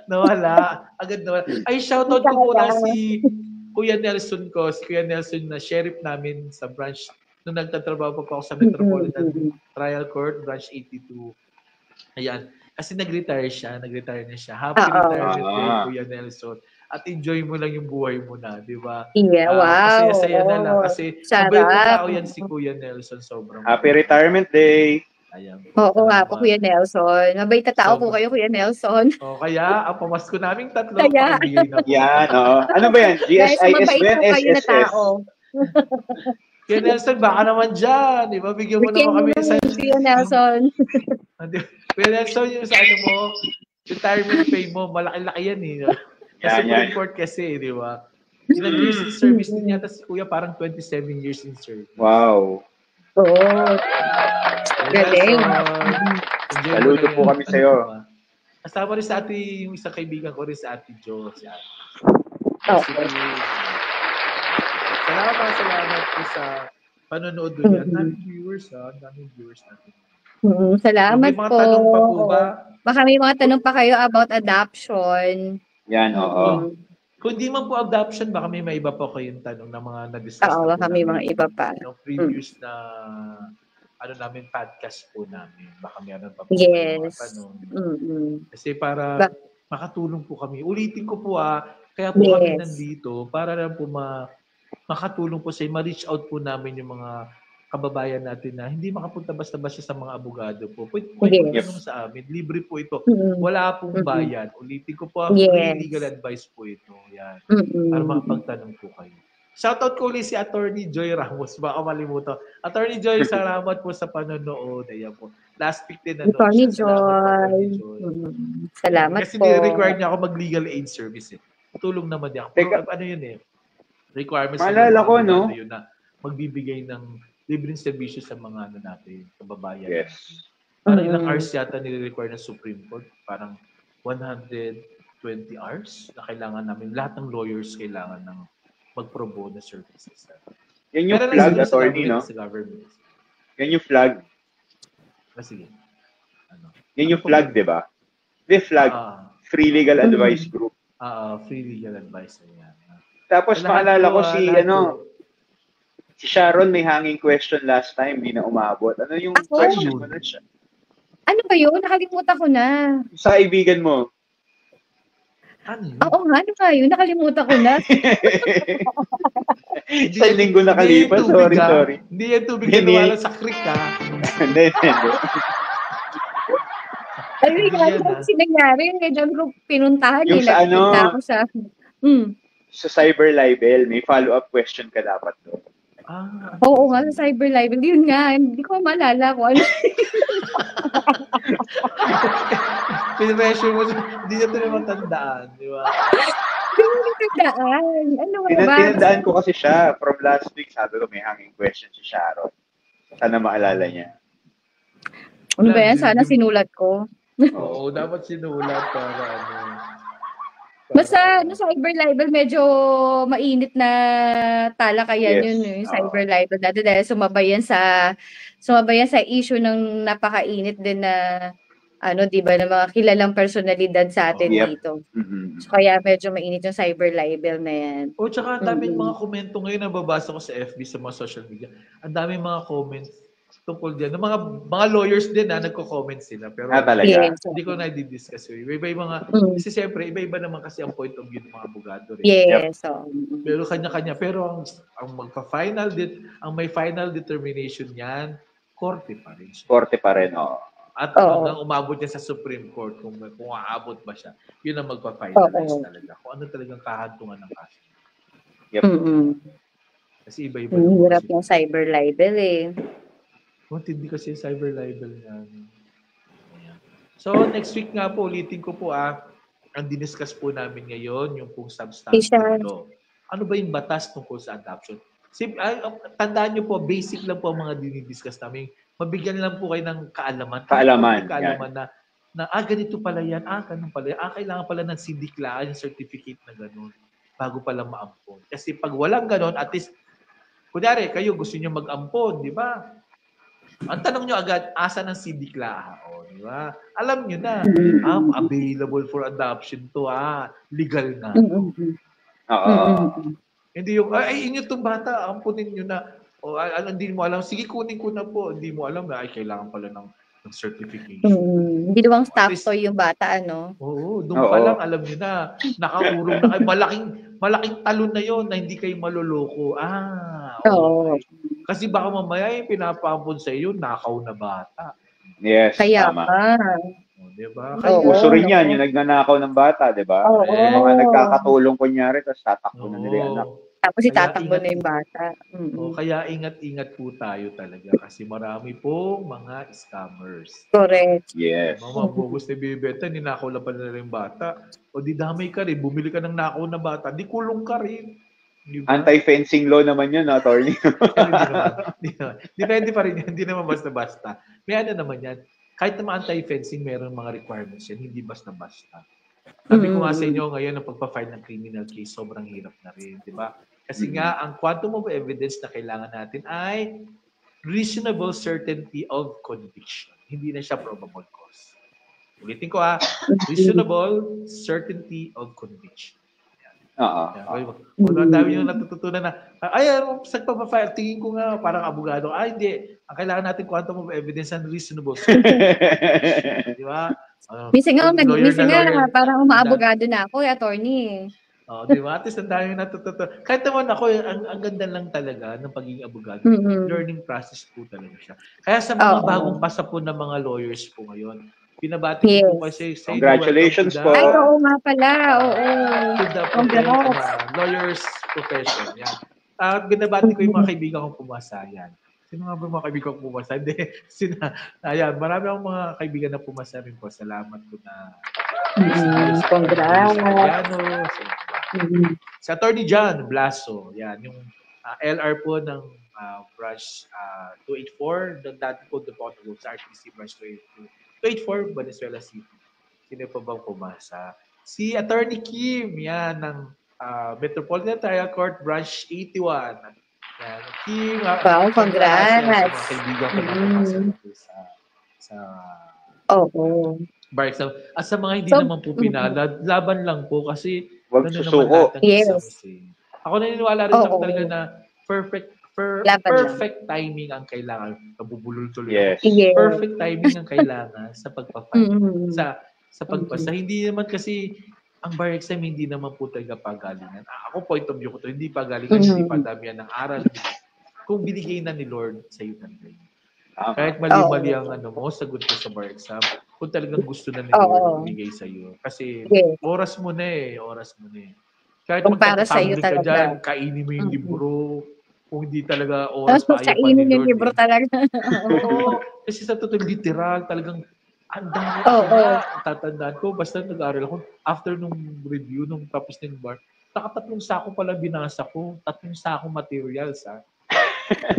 Nawala. Agad nawala. Ay, shoutout ko muna si Kuya Nelson ko. Si Kuya Nelson na sheriff namin sa branch nung nagtatrabaho po ako sa Metropolitan Trial Court, Branch 82. Ayan. Kasi nag-retire na siya. Happy retirement day, Kuya Nelson. At enjoy mo lang yung buhay mo na, di ba? Yeah, wow. Saya na lang. Kasi mabait na tao yan si Kuya Nelson. Sobrang happy retirement day. Ayan. Oo nga po, Kuya Nelson. Mabait na tao po kayo, Kuya Nelson. Kaya, ang pamasko naming tatlo. Kaya. Yan, Ano ba yan? GSIS ba yan? SSS? Kuya Nelson, baka naman dyan. Di ba? Bigyan mo naman kami sa... Kuya Nelson. Kuya Nelson, yung sa mo, retirement pay mo, malaki-laki yan eh. Sa Supreme Court kasi, di ba? Ilang years in service din yata si Kuya, parang 27 years in service. Wow. Galing. Saludo po kami sa'yo. Kasama rin sa ating, yung isang kaibigan ko rin sa Ate Jo. Salamat po sa panonood doon yan. Daming viewers natin. Salamat po. May mga tanong pa po ba? Baka may mga tanong pa kayo about adoption. Yan, oo. Kung di man po adoption, baka may iba pa kayong tanong na mga na-discuss na po baka may mga iba pa. Yung previous na namin podcast po namin. Baka meron pa po mga tanong. Kasi para makatulong po kami. Ulitin ko po kaya po kami nandito para lang po makatulong po sa ma-reach out po namin yung mga kababayan natin na hindi makapunta basta-basta sa mga abogado po. Pwede tanong sa amin. Libre po ito. Wala pong bayan. Ulitin ko po, free legal advice po ito. Yan. Para makapagtanong po kayo. Shoutout ko ulit si Attorney Joy Ramos. Baka malimutan. Attorney Joy, salamat po sa panonood. Ayan po. Last week din Attorney Joy. Salamat Kasi po. Kasi required niya ako mag-legal aid service. Tulong naman niya. Pero ano yun requirements. Maalala ko, no? Yun na magbibigay ng libreng serbisyo sa mga natin, kababayan. Yes. Parang ilang hours yata nire-require ng Supreme Court. Parang 120 hours na kailangan namin. Lahat ng lawyers kailangan ng mag-pro bono services. Yan yung flag, attorney, no? Sa government. Yan yung flag. Sige. Yan yung flag, di ba? The flag, Free Legal Advice Group. Free Legal Advice. Yan. Tapos maalala ko si Sharon may hanging question last time, hindi na umabot. Ano yung question mo na siya? Ano ba yun? Nakalimutan ko na. Sa kaibigan mo. Ano yun? Oo nga, ano nga yun? Nakalimutan ko na. Isang linggo nakalipas. Sorry. Hindi yan tubig na nawala sa creek, Hindi. Ay, kasi nangyari. Medyo ko pinuntahan. Yung sa sa cyber libel, may follow-up question ka dapat doon. Oo nga, sa cyber libel. Yun nga, hindi ko maalala kung ano. Pinressure mo, hindi na ito naman tandaan, di ba? Tinandaan. Ano ba? Tinandaan ko kasi siya. From last week, sabi ko may hanging question si Sharon. Sana maalala niya. Ano ba yan? Sana sinulat ko. Oo, dapat sinulat para Basta cyber libel medyo mainit na talakayan yun yung cyber libel natin dahil sumabay yan sa issue ng napakainit din na di ba, ng mga kilalang personalidad sa atin dito. So, kaya medyo mainit yung cyber libel na yan. Tsaka ang daming mga komento ngayon na babasa ko sa FB, sa mga social media. Ang daming mga comments tungkol diyan. Mga lawyers din nagko-comment sila. Pero hindi ko na i-discuss yun. Iba-iba yung mga, kasi siyempre, iba-iba naman kasi ang point of view ng mga abogado rin. Yes. Pero kanya-kanya. Pero ang may final determination niyan, korte pa rin. Korte pa rin, At hanggang umabot niya sa Supreme Court, kung aabot ba siya, yun ang magpa-finalize talaga. Kung ano talagang kahantungan ng kaso. Yep. Kasi iba-iba. Hirap yung cyber libel Hindi kasi cyber libel nga. So, next week nga po, ulitin ko po ang diniscuss po namin ngayon, yung pong substantive law. Ano ba yung batas tungkol sa adoption? Tandaan nyo po, basic lang po ang mga dinidiscuss namin. Mabigyan lang po kayo ng kaalaman. Kaalaman na ganito pala yan, ganun pala yan. Kailangan pala ng sindiklaan, yung certificate na ganun, bago pala maampon. Kasi pag walang ganun, at least, kunyari, kayo gusto nyo mag-ampon, di ba? Ang tanong nyo agad, asa ng sindikla? Di ba? Alam nyo na, available for adoption to, legal na. Hindi yung, inyo itong bata, ampunin nyo na. Hindi mo alam, sige, kunin ko na po. Hindi mo alam na, kailangan pala ng certification. Hindi namang staff toy yung bata, Oo, doon pa lang, alam nyo na, nakaurong na kayo. Malaking talon na yon na hindi kayo maloloko. Okay. Kasi baka mamaya yung pinapaampon sa iyo, nakaw na bata. Yes, kaya tama. Diba? Uso rin yan, yung nagnanakaw ng bata, diba? Yung mga nagkakatulong kunyari, tapos tatakbo na nila anak. Tapos itatakbo na yung bata. Kaya ingat-ingat po tayo talaga kasi marami po mga scammers. Correct. Yes. Mga bogus na bibenta, ninakaw na pa na rin bata. O di damay ka rin, bumili ka ng nakaw na bata, di kulong ka rin. Diba? Anti-fencing law naman yun, attorney. Depende pa rin yan, hindi naman basta-basta. May naman yan. Kahit naman anti-fencing, meron mga requirements yan, hindi basta-basta. Sabi ko nga sa inyo ngayon, ang pagpa-file ng criminal case, sobrang hirap na rin, di ba? Kasi nga, ang quantum of evidence na kailangan natin ay reasonable certainty of conviction. Hindi na siya probable cause. Ulitin ko reasonable certainty of conviction. Ang dami yung natututunan na, sa pagpa-file, tingin ko nga parang abogado, hindi. Ang kailangan natin quantum of evidence and reasonable certainty. Di ba? Minsan nga, parang umaabogado na ako, attorney. Di ba? At least ang dami natututunan. Kahit naman ako, ang ganda lang talaga ng pagiging abogado. Learning process po talaga siya. Kaya sa mga bagong pasa po ng mga lawyers po ngayon, pinabati ko po kasi sa congratulations po. Ay, oo nga pala. To the lawyers profession. Yan. At binabati ko yung mga kaibigan kong pumasa. Yan. Sino nga ba mga kaibigan kong pumasa? Hindi. Ayan, marami akong mga kaibigan na pumasa rin po. Salamat po na. Congrats. Sa Attorney John Blaso. Yan. Yung LR po ng branch 284. Dati po the Ponto sa RTC branch 284, Venezuela City. Sino pa bang pumasa? Si Attorney Kim, yan, ng Metropolitan Trial Court Branch 81. Yan. Kim, congrats. Sa mga kaibigan ko na pumasa sa bar exam. At sa mga hindi naman po pinalad, laban lang po kasi wag susuko. Ako naniniwala rin ako talaga na perfect timing ang kailangan. Kabubulol tuloy. Yes. Perfect timing ang kailangan sa pagpa-file. Sa pagpasa. Hindi naman kasi ang bar exam hindi naman po talaga pagalingan. Ako point of view ko to, hindi pagalingan, hindi padamihan ng aral. Kung binigay na ni Lord sa iyo ng kahit mali-mali ang sagot ko sa bar exam, kung talagang gusto na ni Lord ibigay sa iyo. Kasi oras mo na eh. Kahit magkakatambling ka dyan, kainin mo yung libro. Kung hindi talaga oras pa ayaw pa ni Lord. Yung libro talaga. Oo. Kasi sa totoo, literal, talagang Ang dami tatandaan ko, basta nag-aaral ako, after nung review, nung tapos ng bar, nakatatlong sako pala binasa ko, 3 sako materials, ha?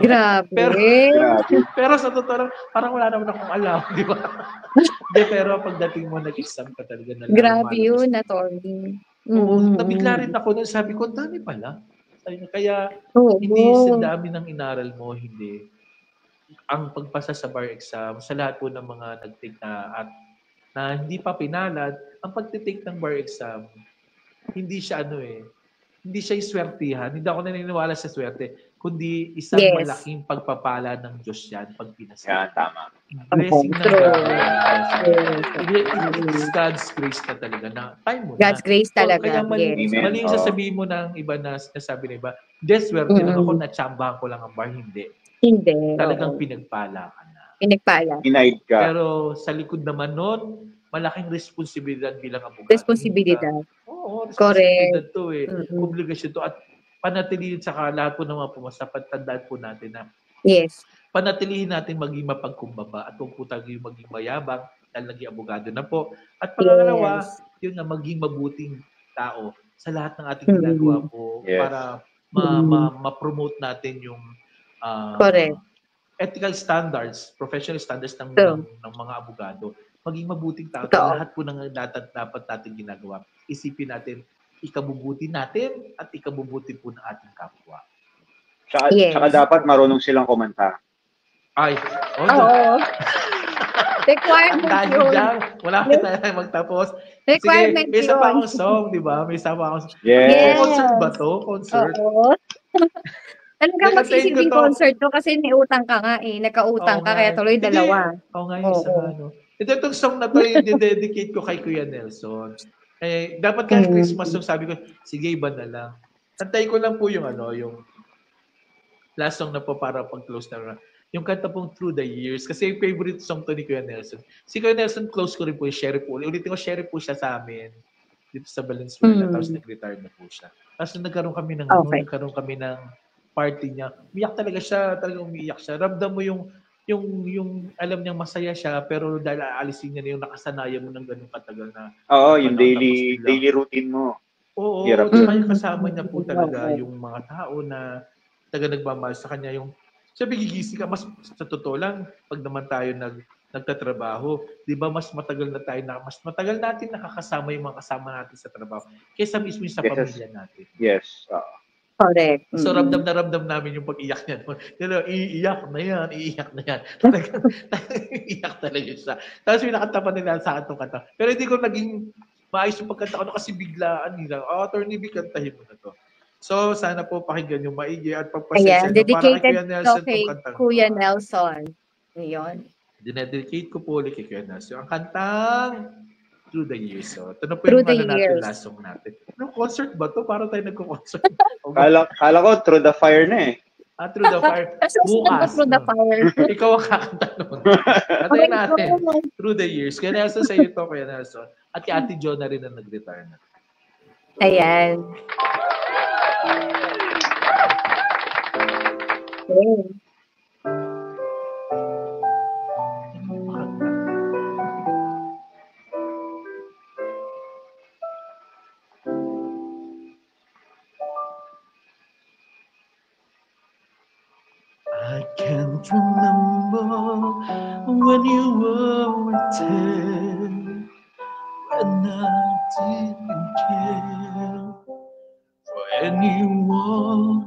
Grabe. Pero sa totoo lang, parang wala naman akong alam, di ba? Pero pagdating mo, nag-exam ka talaga na grabe yun, attorney. Oo, nabigla rin ako, sabi ko, dami pala. Kaya, hindi sa dami ng inaral mo, hindi. Ang pagpasa sa bar exam, sa lahat po ng mga nag-take na hindi pa pinalad, ang pagtitake ng bar exam, hindi siya hindi siya iswertihan. Hindi ako naniniwala sa swerte, kundi isang malaking pagpapala ng Diyos yan pag pinasa. Yan, tama. Blessing ng God. It's God's grace na talaga na time mo na. God's grace talaga. Kaya mali yung sasabihin mo ng iba na nasabi ng iba, swerte lang ako, natsambahan ko lang ang bar. Hindi. Talagang pinagpala ka na. Pinagpala. Pero sa likod naman nun, malaking responsibilidad bilang abogado. Responsibilidad. Oo, responsibilidad to Correct. Obligasyon to. At panatilihin sa lahat po ng mga pumasa, pagtandaan po natin na panatilihin natin maging mapagkumbaba at huwag po tayo maging mayabang dahil naging abogado na po. At pangalawa, yun nga, maging mabuting tao sa lahat ng ating ginagawa po para ma-promote natin yung ethical standards, professional standards ng mga abogado. Maging mabuting tao. Lahat po ng dapat natin ginagawa. Isipin natin, ikabubuti natin at ikabubuti po ng ating kapwa. Tsaka dapat marunong silang kumanta. Ay, Requirement yun. Wala ka tayo magtapos. Requirement Sige, may isa pa akong song, di ba? May isa pa akong song. Yes. Concert ba to? Concert? Oo. Talagang magsisibing concert to kasi may utang ka nga eh. Nagka-utang ka kaya tuloy dalawa. Oo nga, isa nga. Itong song na to yung dedicate ko kay Kuya Nelson. Dapat kahit Christmas song, sabi ko, sige, iba na lang. Tantay ko lang po yung yung last song na po para pag-close na. Yung kanta pong Through the Years. Kasi yung favorite song to ni Kuya Nelson. Si Kuya Nelson, close ko rin po yung sheriff po. Ulitin ko, sheriff po siya sa amin dito sa Valenzuela. Tapos nag-retire na po siya. Tapos nagkaroon kami ng party niya. Umiyak talaga siya. Talagang umiyak siya. Ramdam mo yung alam niyang masaya siya, pero dahil aalisin niya na yung nakasanayan mo ng ganun katagal na. Oo, yung daily routine mo. Oo, tsaka yung kasama niya po talaga yung mga tao na nagmamahal sa kanya. Yung sabi, gigising ka, mas sa totoo lang, pag naman tayo nagtatrabaho, di ba mas matagal natin nakakasama yung mga kasama natin sa trabaho kaysa mismo sa pamilya natin. Yes. Correct. So ramdam na ramdam namin yung pag-iyak niya. Iiyak na yan. Talagang iiyak talaga siya. Tapos pinakatapan nila sa akin itong kanta. Pero hindi ko naging maayos yung pagkanta ko kasi biglaan nila. Attorney B, kantahin mo na to. So sana po pakinggan yung maigi at pagpasensya nyo para kay Kuya Nelson itong kantang. Kuya Nelson. Ngayon. Dinedicate ko po ulit kay Kuya Nelson. Ang kantang Through the Years. So, ito na po yung last song natin. Concert ba to? Para tayo nagko-concert. Kala ko Through the Fire na eh. Through the Fire. Bukas. Through the Fire. Ikaw ang kakanta nun. Katayin natin. Through the Years. Kaya Nelson sa iyo to, Kuya Nelson. At kay Ate Jo na rin na nag-retire na. Ayan. Okay. I can't remember when you were 10, when I didn't care for anyone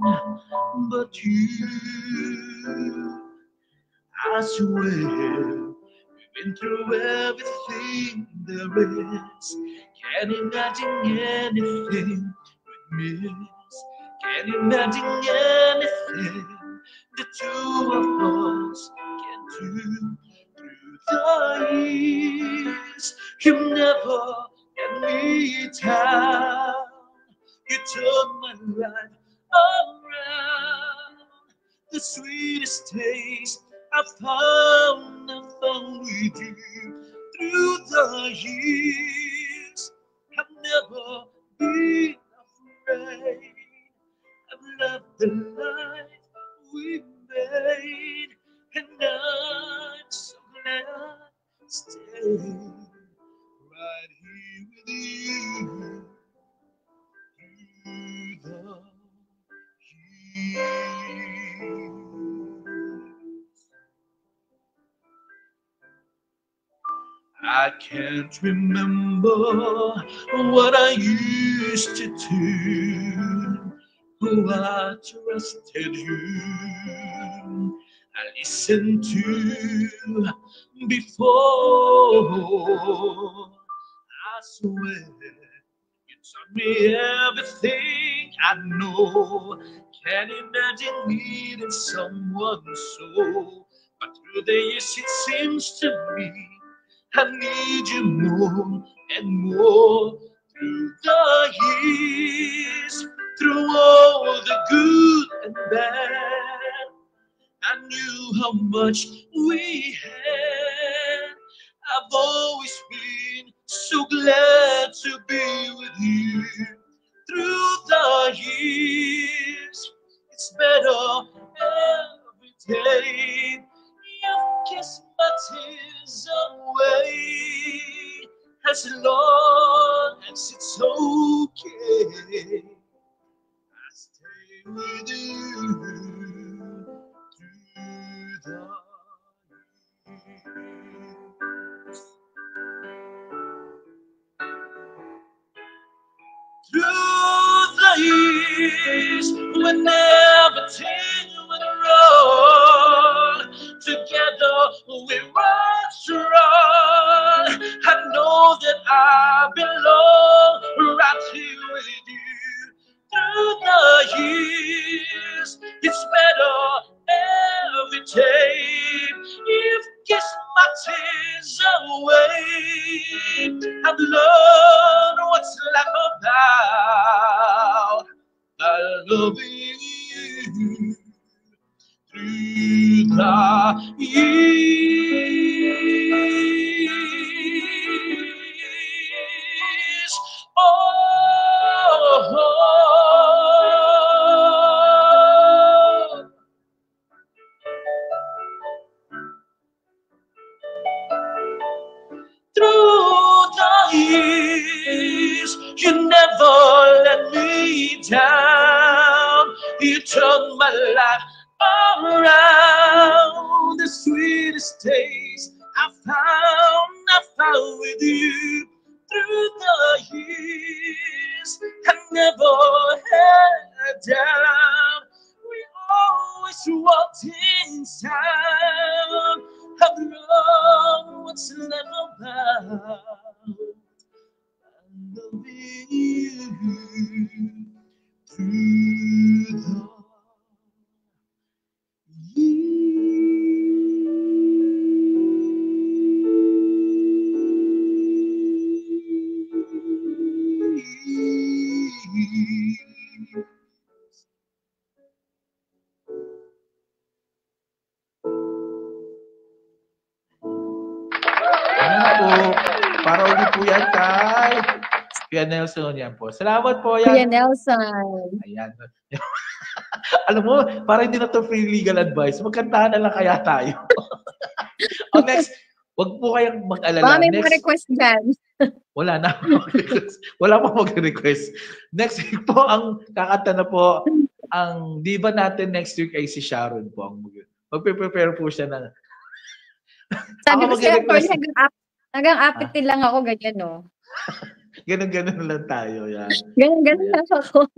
but you. I swear we've been through everything there is. Can't imagine anything we'd miss. Can't imagine anything the two of us can do through the years. You never let me down. You turned my life around. The sweetest taste I found with you through the years. I've never been afraid. I've loved the life we made, and I'm so glad stay right here with you through the years. I can't remember what I used to do. Oh, I trusted you. I listened to before. I swear you taught me everything I know. Can't imagine needing someone so. But through the years it seems to me I need you more and more. Through the years, through all the good and bad, I knew how much we had. I've always been so glad to be with you. Through the years, it's better every day. You kiss my tears away. As long as it's okay, I stay with you through the years. Through the years, whenever things went wrong, together we were strong. I know that I belong right here with you. Through the years, it's better every day. You've kissed my tears away. I've learned what's life about. I love you through the years. Through the years, you never let me down. You turned my life around. The sweetest days I found with you. Through the years, I never had down. We always walked in sound. I've learned what's love about. I love you through the para ulit po yan kay Kuya Nelson yan po. Salamat po yan. Kuya Nelson. Ayan. Alam mo, para hindi na to free legal advice, magkantahan na lang kaya tayo. Next, wag po kayong mag-alala. Baka may mga request dyan. Wala na. Wala pa mag-request. Next week po, ang kakanta na po, ang diva natin next week ay si Sharon po. Magpe-prepare po siya na. Sabi ko siya, hanggang apitin lang ako, ganyan, no? Ganun lang tayo, yan. Ganun lang ako.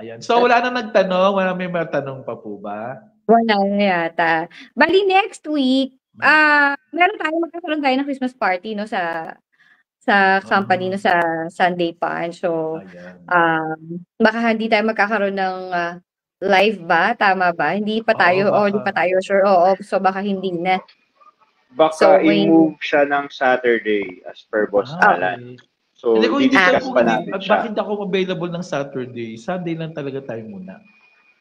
Ayan. So, wala na nagtanong? Wala may matanong pa po ba? Wala na yata. Bali, next week, magkakaroon tayo ng Christmas party, no, sa company, no, sa Sunday Punch. So, baka hindi tayo magkakaroon ng live ba? Tama ba? Hindi pa tayo, hindi pa tayo sure. Oo, so baka hindi na. Baka i-move siya ng Saturday as per Boss Alan. So, i-discuss pa natin siya. Bakit ako available ng Saturday? Sunday lang talaga tayo muna.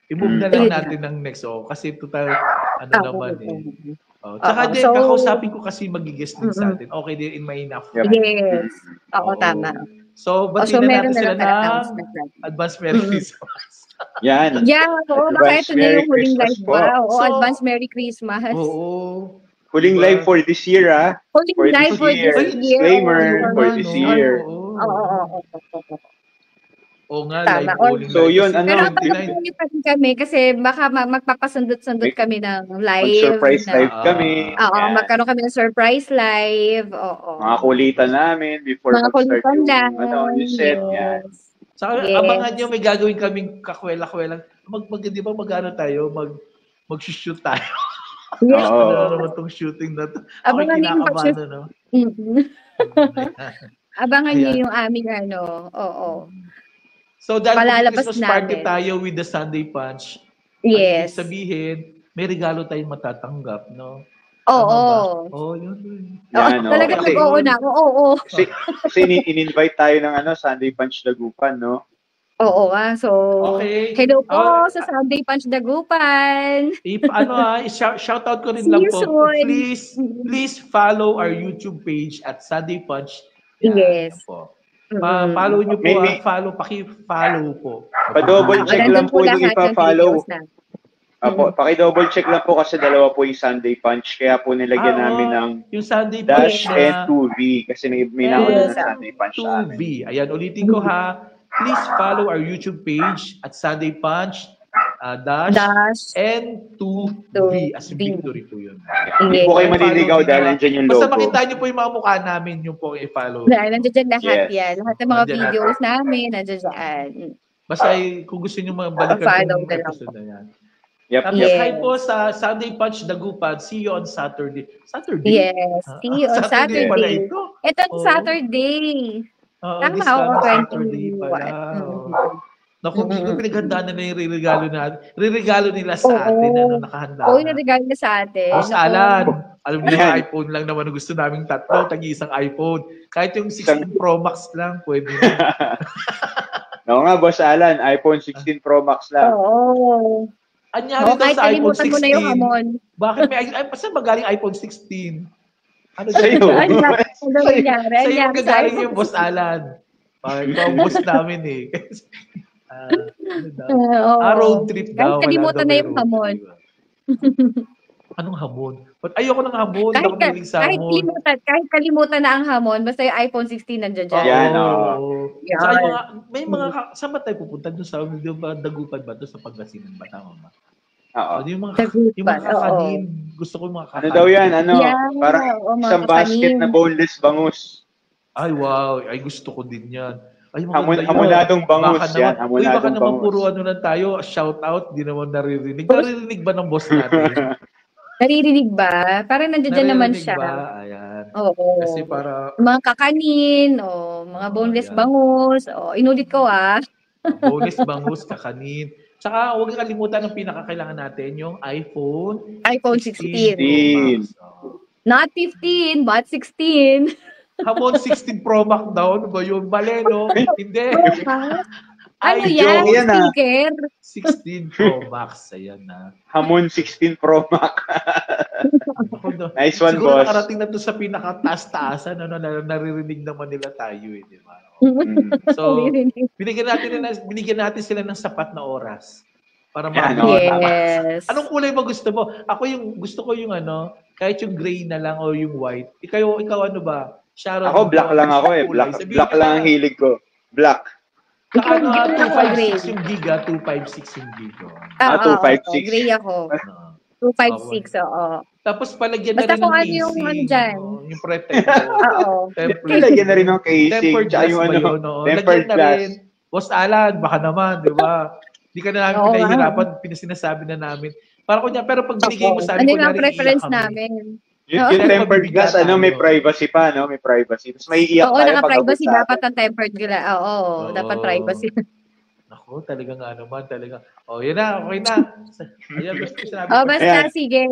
I-move na lang natin ng next. Kasi total, naman eh. Tsaka din, kakausapin ko kasi magigest din sa atin. Okay din, in my enough. Yes. Oo, tama. So, batiin na natin sila ng advance Merry Christmas. Yan. Yeah, oo. Baka ito na yung huling live ba? Oo, advance Merry Christmas. Oo. Huling Diba? live for this year, ah. Huling For live this for year. this year. Disclaimer, Oo for nga, this no? year. Oo. Oo nga, Tama. live bowling So, live. yun, Kasi ano, Pero 29. abangan pa rin kami kasi baka magpapasundot-sundot kami ng live. Mag-surprise Na, live kami. oo, Yan. magkaroon kami ng surprise live. Oo. Mga kulitan namin before Mga mag-start kulitan yung, lang. yung set. Yan. Yes. Saka Yes. abangan nyo, may gagawin kaming kakwela-kwela. Di ba mag-ano tayo? Mag-shoot tayo. Yes. Oo. Ano na naman tong shooting na to? Ako'y Abangan niyo yung kinakabahan, no? Abangan niyo Ayan. yung aming Oo. So, dahil Palalabas Christmas party namin. tayo with the Sunday Punch, Yes. ibig sabihin, may regalo tayong matatanggap, no? Oo. Oh, yun. Yan, Talagang kasi, nag-oo na ako. Oo. kasi in-invite tayo ng Sunday Punch Dagupan, no? Oo So, okay. Hello po sa Sunday Punch Dagupan. Shout out ko rin See lang you po. soon. Please follow our YouTube page at Sunday Punch. Yan, Yes. yan po. Follow nyo po, paki-follow po. Pa-double check lang po yung ipa-follow. Mm-hmm. Paki-double check lang po kasi dalawa po yung Sunday Punch. Kaya po nilagyan namin ng yung Sunday Dash Punch and 2V. Kasi may nauna ng Sunday Punch sa amin. 2V. Ayan, ulitin ko ha. Please follow our YouTube page at Sunday Punch, Dash and 2V. As in victory po yun. Hindi po kayo maninigaw dahil nandyan yung logo. Basta makita nyo po yung mga mukha namin, yung po i-follow. Dahil nandiyan lahat Yes. yan. Lahat ng mga videos namin, nandiyan dyan. Basta kung gusto nyo balikan yung episode na yan. Yep. Hi po sa Sunday Punch Dagupan. See you on Saturday. Saturday? Yes. See you on Saturday. Pala Saturday. ito. Itong Saturday. Tama, this Saturday pala. Naku, yung pinaghandaan na yung regalo nila sa atin, nakahanda. Oo, yung regalo nila sa atin. Boss Alan, alam niyo yung iPhone lang naman ang gusto naming tatlo, tagi-isang iPhone. Kahit yung 16 Pro Max lang, pwede na. Oo nga, Boss Alan, iPhone 16 Pro Max lang. Oo. Anyari daw sa iPhone 16. Mo na yung hamon. Bakit saan magaling iPhone 16? Ano sa'yo? Sa'yo magagaling yung Boss Alan. Ikaw ang boss namin eh. Road trip daw. Kahit kalimutan na yung hamon. Anong hamon? But ayoko ng hamon. Kahit kalimutan na ang hamon, basta yung iPhone 16 nandiyan dyan. Yan, may mga, saan ba tayo pupunta? Doon sa Dagupan ba? Doon sa Pangasinan ba? Tama ba? Oo. Yung mga kakanin. Gusto ko yung mga kakanin. Ano daw yan? Parang isang basket na boneless bangus. Ay, wow. Ay, gusto ko din yan. Ay, hamonadong bangus yan. Baka naman puro lang tayo. Shout out. Di naman naririnig. Naririnig ba ng boss natin? Naririnig ba? Parang nandiyan naman siya. Ayan. Oo. Kasi para... Mga kakanin, mga boneless bangus. Inulit ko boneless bangus, kakanin. Tsaka huwag kalimutan ang pinakakailangan natin, yung iPhone 16. Not 15, but 16. Hamon 16 Pro Max daw. Ano ba yun? Mali, no? Hindi. Ano yan? Sticker? 16 Pro Max. Ayan na. Hamon 16 Pro Max. Nice one, siguro boss. Nakarating na to sa pinakataas-taasan. Naririnig naman nila tayo. Di ba? So, binigyan natin sila ng sapat na oras para yes. Anong kulay ba gusto mo? Gusto ko yung kahit yung gray na lang o yung white. Ikaw ano ba? Sharon, ako black lang ako eh. Black lang ang hilig ko. Black. 256 yung giga, 256 yung giga. 256. Gray ako. 256, oo. Tapos palagyan na rin ng casing. Yung dyan. Yung protect. Oo. Palagyan na rin ng casing. Tempered glass yung ba yun? Tempered glass. Boss Alan, baka naman, di ba? Hindi ka na namin pinahihirapan, pinasinasabi na namin. Pero pag binigay mo sa amin, ano yung preference namin? Yung tempered glass, may privacy pa, no? May privacy. Tapos may iiyak tayo. Oo, naka-privacy dapat ang tempered glass. Oo, dapat privacy. Ako, talaga nga naman, talaga. Yun na, okay na. Ayan, basta, sige.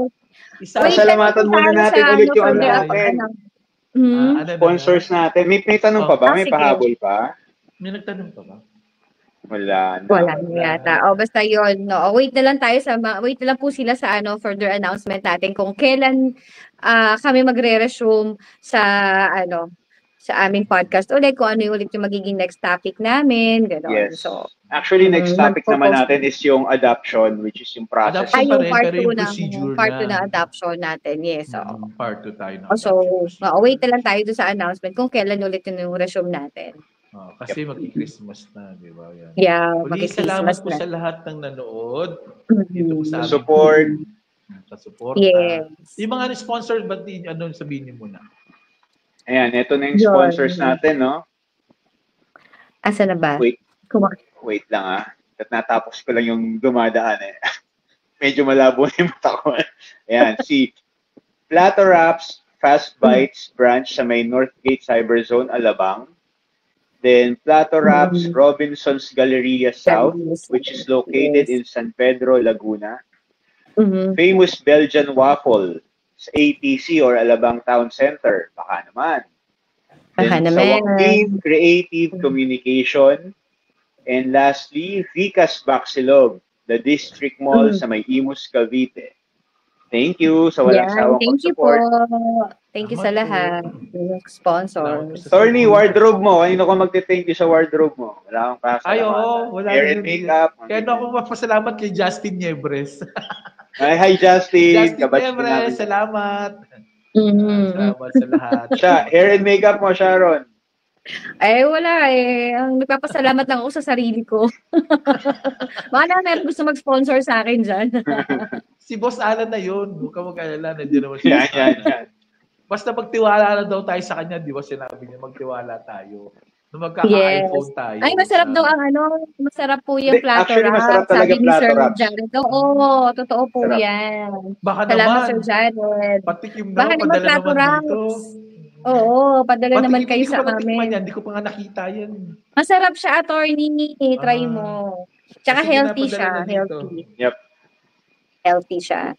Salamatan muna natin ulit yung natin. Sponsors natin. May tanong pa ba? May pahabol pa? May nagtanong pa ba? Wala na yata. Basta yun. No. Wait na lang po sila sa further announcement natin kung kailan kami magre-resume sa sa aming podcast ulit kung ano yung ulit yung magiging next topic namin, gano'n. Yes. So, Actually, next topic naman magpo-post- natin is yung adoption, which is yung process. Adoption pa yung rin, part pero 2 yung ng procedure part 2 na. na adoption natin. Yes, so. Part 2 tayo ng So, adoption. wait na lang tayo doon sa announcement kung kailan ulit yung resume natin. Kasi magki-Christmas na, di ba? Yan. Yeah, Uli, salamat magki-Christmas po na. sa lahat ng nanood. Dito po sa Support. Sa support. Yes. Yung mga sponsors, ba't ano sabihin niyo muna? Ayan, ito na yung sponsors natin, no? Asa na ba? Wait lang At natapos ko lang yung dumadaan Medyo malabo na yung mata ko. Ayan, si Plato Wraps Fast Bites branch sa may Northgate Cyberzone, Alabang. Then Plato Wraps Robinson's Galleria South, which is located in San Pedro, Laguna. Famous Belgian Waffle sa ATC or Alabang Town Center. Baka naman. Then sa Joaquin Creative Communication. And lastly, Vicas Baxilog, the District Mall sa may Imus, Cavite. Thank you sa walang sawang pag-support. Thank you sa lahat. Sponsor. Attorney, wardrobe mo. Kanino ko magte-thank you sa wardrobe mo? Wala akong kasalamat. Ay, oo. Wala hair and makeup. Kaya ako mapasalamat kay Justin Niebres. Ay, hi Justin. Justin Niebres, salamat. Salamat sa lahat. Hair and makeup mo, Sharon. Ay, wala Ang nagpapasalamat lang ako sa sarili ko. Baka na meron gusto mag-sponsor sa akin dyan. Si Boss Alan na yun. Huwag ka mag-alala. Nandiyan naman siya. Yan. Basta magtiwala na daw tayo sa kanya. Di ba sinabi niya, magtiwala tayo. Nung magkaka-iPhone tayo. Ay, masarap daw ang masarap po yung Plato Wrap. Masarap talaga sabi ni Sir Plato Jared. Oo, totoo po yan. Baka salamat, naman. Sir Jared. Patikim Baka naman, padala Plato naman dito. Oo, padala naman kayo sa amin. Hindi ko pa nga nakita yan. Masarap siya, attorney. Try mo. Tsaka healthy siya. Healthy. Yep. Healthy siya.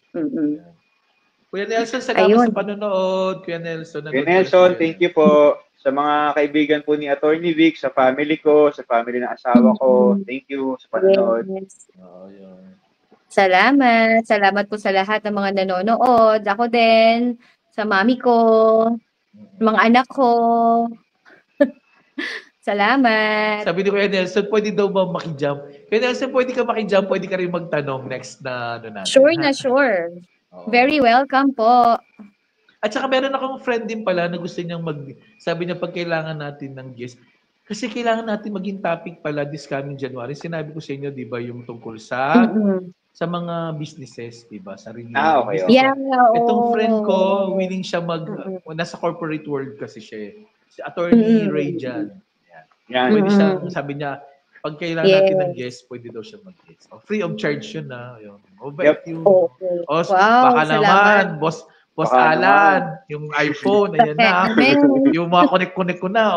Kuya Nelson, salamat sa panonood. Kuya Nelson, thank you po sa mga kaibigan po ni Attorney Vic, sa family ko, sa family ng asawa ko. Thank you sa panonood. Yes. Salamat. Salamat po sa lahat ng mga nanonood. Ako din, sa mami ko, mga anak ko. Salamat. Sabi ni Kuya Nelson, pwede daw ba makijump? Kuya Nelson, pwede ka makijump, pwede ka rin magtanong next na ano natin. Sure na sure. Very welcome po. At saka meron akong friend din pala na gusto niyang sabi niya pag kailangan natin ng guest. Kasi kailangan natin maging topic pala this coming January. Sinabi ko sa inyo, di ba, yung tungkol sa mga businesses, di ba? Sarili. Okay. Yeah, itong friend ko, willing siya nasa corporate world kasi siya. Si Attorney Ray Jan. Yan. Pwede siyang, sabi niya, pag kailangan natin ng guest, pwede daw siya mag-guest. Free of charge yun na. Okay. Baka naman, Boss Alan, yung iPhone, ayan na. Yung mga connect ko na,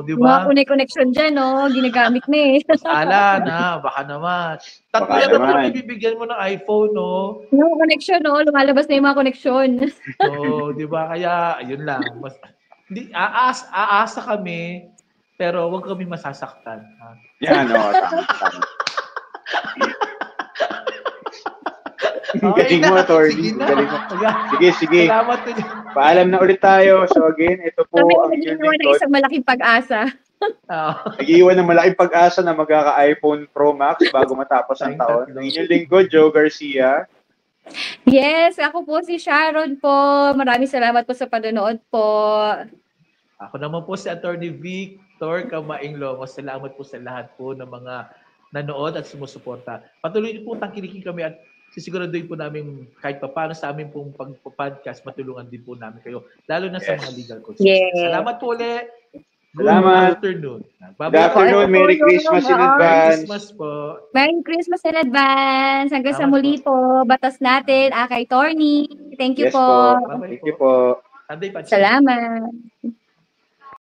di ba? Mga connection dyan, ginagamit na Boss Alan, baka naman. Tatlo yan naman ibibigyan mo ng iPhone, No connection, lumalabas na yung mga connection. Di ba? Kaya, yun lang. Aasa kami, pero wag kami masasaktan. Yan, tama. Galing mo, Attorney. Sige. Salamat. Paalam na ulit tayo. So again, ito po ang inyong lingkod. Ng isang malaking pag-asa. Nag-iwan ng malaking pag-asa na magkaka-iPhone Pro Max bago matapos ang taon. Ang inyong lingkod, Joe Garcia. Yes, ako po si Sharon po. Maraming salamat po sa panonood po. Ako naman po si Attorney Victor Kamainglo. Salamat po sa lahat po ng mga nanood at sumusuporta. Patuloy niyo po tangkilikin kami at sisiguraduhin po namin kahit paano sa amin pong pag-podcast, matulungan din po namin kayo. Lalo na sa mga legal consults. Salamat po ulit. Salamat. Good afternoon. Good afternoon. Merry Christmas in advance. Merry Christmas po. Merry Christmas in advance. Hanggang sa muli po. Batas natin. Kay Torny. Thank you po. Thank you po. Salamat.